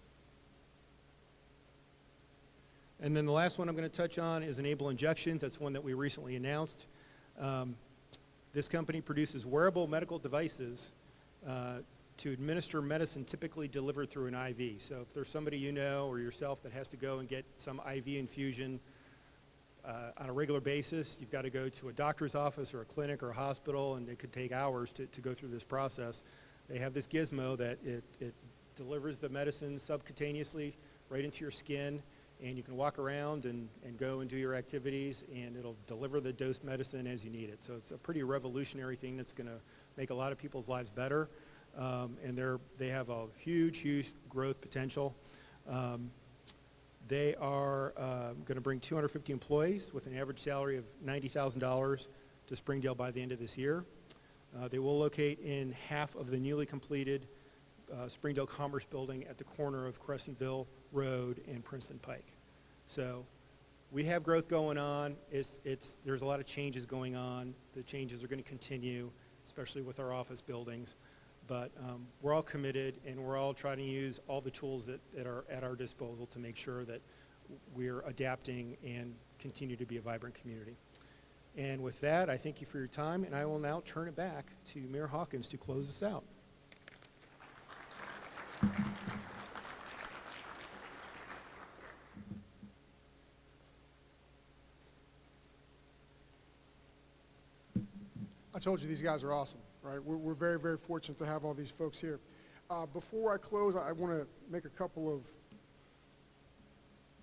And then the last one I'm going to touch on is Enable Injections. That's one that we recently announced. This company produces wearable medical devices to administer medicine typically delivered through an IV. So if there's somebody you know or yourself that has to go and get some IV infusion on a regular basis, you've got to go to a doctor's office or a clinic or a hospital, and it could take hours to go through this process. They have this gizmo that it delivers the medicine subcutaneously right into your skin, and you can walk around and go and do your activities, and it'll deliver the dose medicine as you need it. So it's a pretty revolutionary thing that's going to make a lot of people's lives better, and they have a huge growth potential. They are going to bring 250 employees with an average salary of $90,000 to Springdale by the end of this year. They will locate in half of the newly completed Springdale Commerce Building at the corner of Crescentville Road and Princeton Pike. So we have growth going on. There's a lot of changes going on. The changes are going to continue, especially with our office buildings. But we're all committed, and we're all trying to use all the tools that are at our disposal to make sure that we're adapting and continue to be a vibrant community. And with that, I thank you for your time, and I will now turn it back to Mayor Hawkins to close us out. I told you these guys are awesome, right? We're very fortunate to have all these folks here. Before I close, I want to make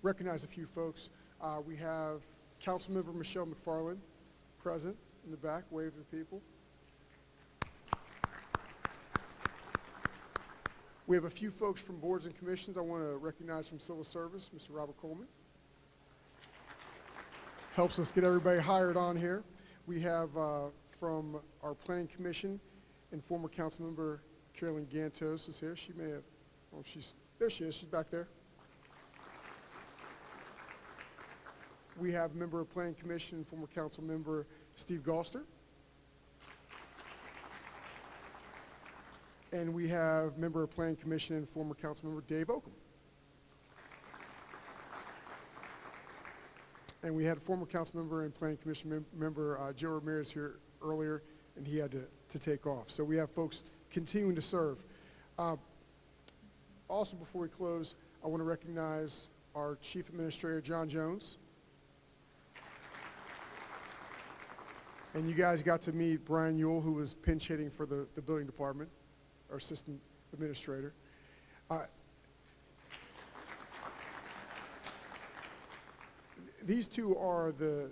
recognize a few folks. We have Councilmember Michelle McFarland present in the back, waving to people. We have a few folks from boards and commissions I want to recognize from civil service. Mr. Robert Coleman helps us get everybody hired on here. We have from our planning commission and former council member Carolyn Gantos is here. She may have, oh, there she is, she's back there. We have member of planning commission and former council member Steve Galster. And we have member of planning commission and former council member Dave Oakham. And we had a former council member and planning commission member Joe Ramirez here earlier, and he had to take off. So we have folks continuing to serve. Also, before we close, I want to recognize our Chief Administrator, John Jones. And you guys got to meet Brian Ewell, who was pinch hitting for the building department, our Assistant Administrator. These two are the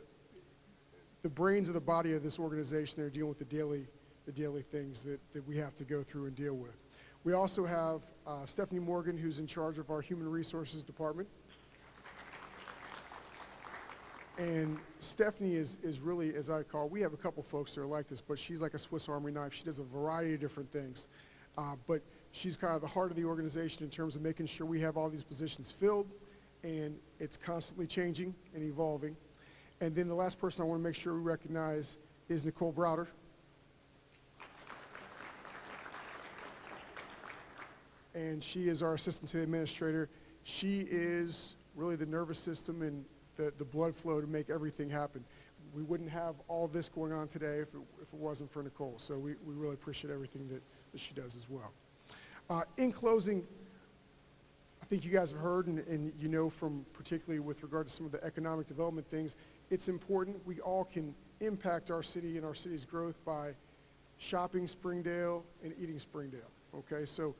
brains of the body of this organization. They're dealing with the daily things that we have to go through and deal with. We also have Stephanie Morgan, who's in charge of our Human Resources Department. And Stephanie is really, as I call, we have a couple folks that are like this, but she's like a Swiss Army knife. She does a variety of different things. But she's kind of the heart of the organization in terms of making sure we have all these positions filled, and it's constantly changing and evolving. And then the last person I want to make sure we recognize is Nicole Browder. And she is our assistant to the administrator. She is really the nervous system and the blood flow to make everything happen. We wouldn't have all this going on today if it wasn't for Nicole. So we really appreciate everything that she does as well. In closing, I think you guys have heard and you know from particularly with regard to some of the economic development things, it's important we all can impact our city and our city's growth by shopping Springdale and eating Springdale. Okay, so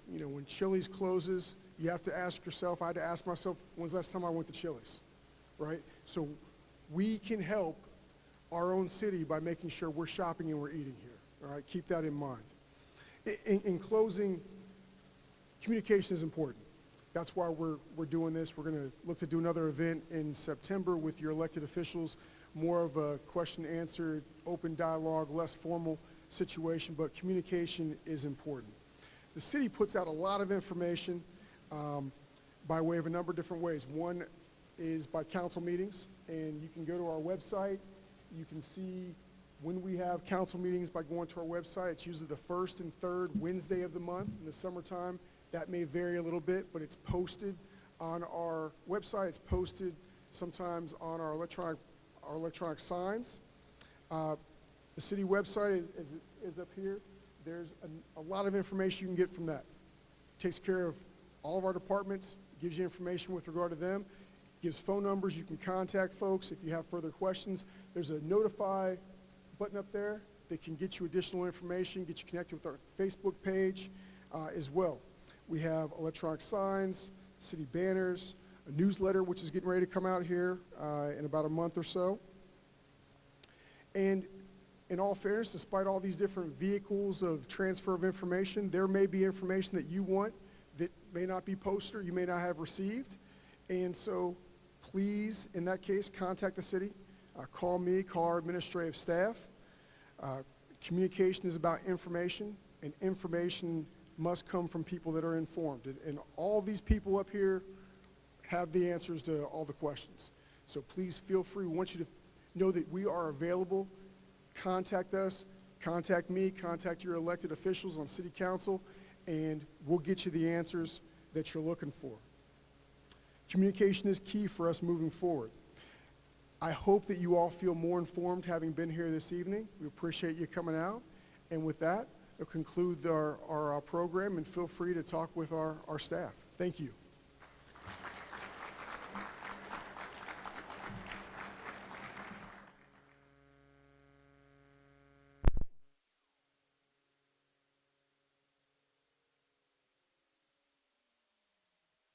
when Chili's closes, you have to ask yourself, I had to ask myself, when's the last time I went to Chili's? Right? So we can help our own city by making sure we're shopping and we're eating here. All right? Keep that in mind. In closing, communication is important. That's why we're doing this. We're going to look to do another event in September with your elected officials, more of a question and answer, open dialogue, less formal situation, but communication is important. The city puts out a lot of information by way of a number of different ways. One is by council meetings, and you can go to our website. You can see when we have council meetings by going to our website. It's usually the first and third Wednesday of the month. In the summertime, that may vary a little bit, but it's posted on our website. It's posted sometimes on our electronic signs. The city website is up here. There's a lot of information you can get from that. It takes care of all of our departments, gives you information with regard to them, gives phone numbers. You can contact folks if you have further questions. There's a notify button up there that can get you additional information, get you connected with our Facebook page as well. We have electronic signs, city banners, a newsletter which is getting ready to come out here in about a month or so. And in all fairness, despite all these different vehicles of transfer of information, there may be information that you want that may not be posted or you may not have received. And so please, in that case, contact the city. Call me, call our administrative staff. Communication is about information, and information must come from people that are informed. And all these people up here have the answers to all the questions. So please feel free. We want you to know that we are available. Contact us, contact me, contact your elected officials on city council, and we'll get you the answers that you're looking for. Communication is key for us moving forward. I hope that you all feel more informed having been here this evening. We appreciate you coming out. And with that, we'll conclude our program, and feel free to talk with our staff. Thank you.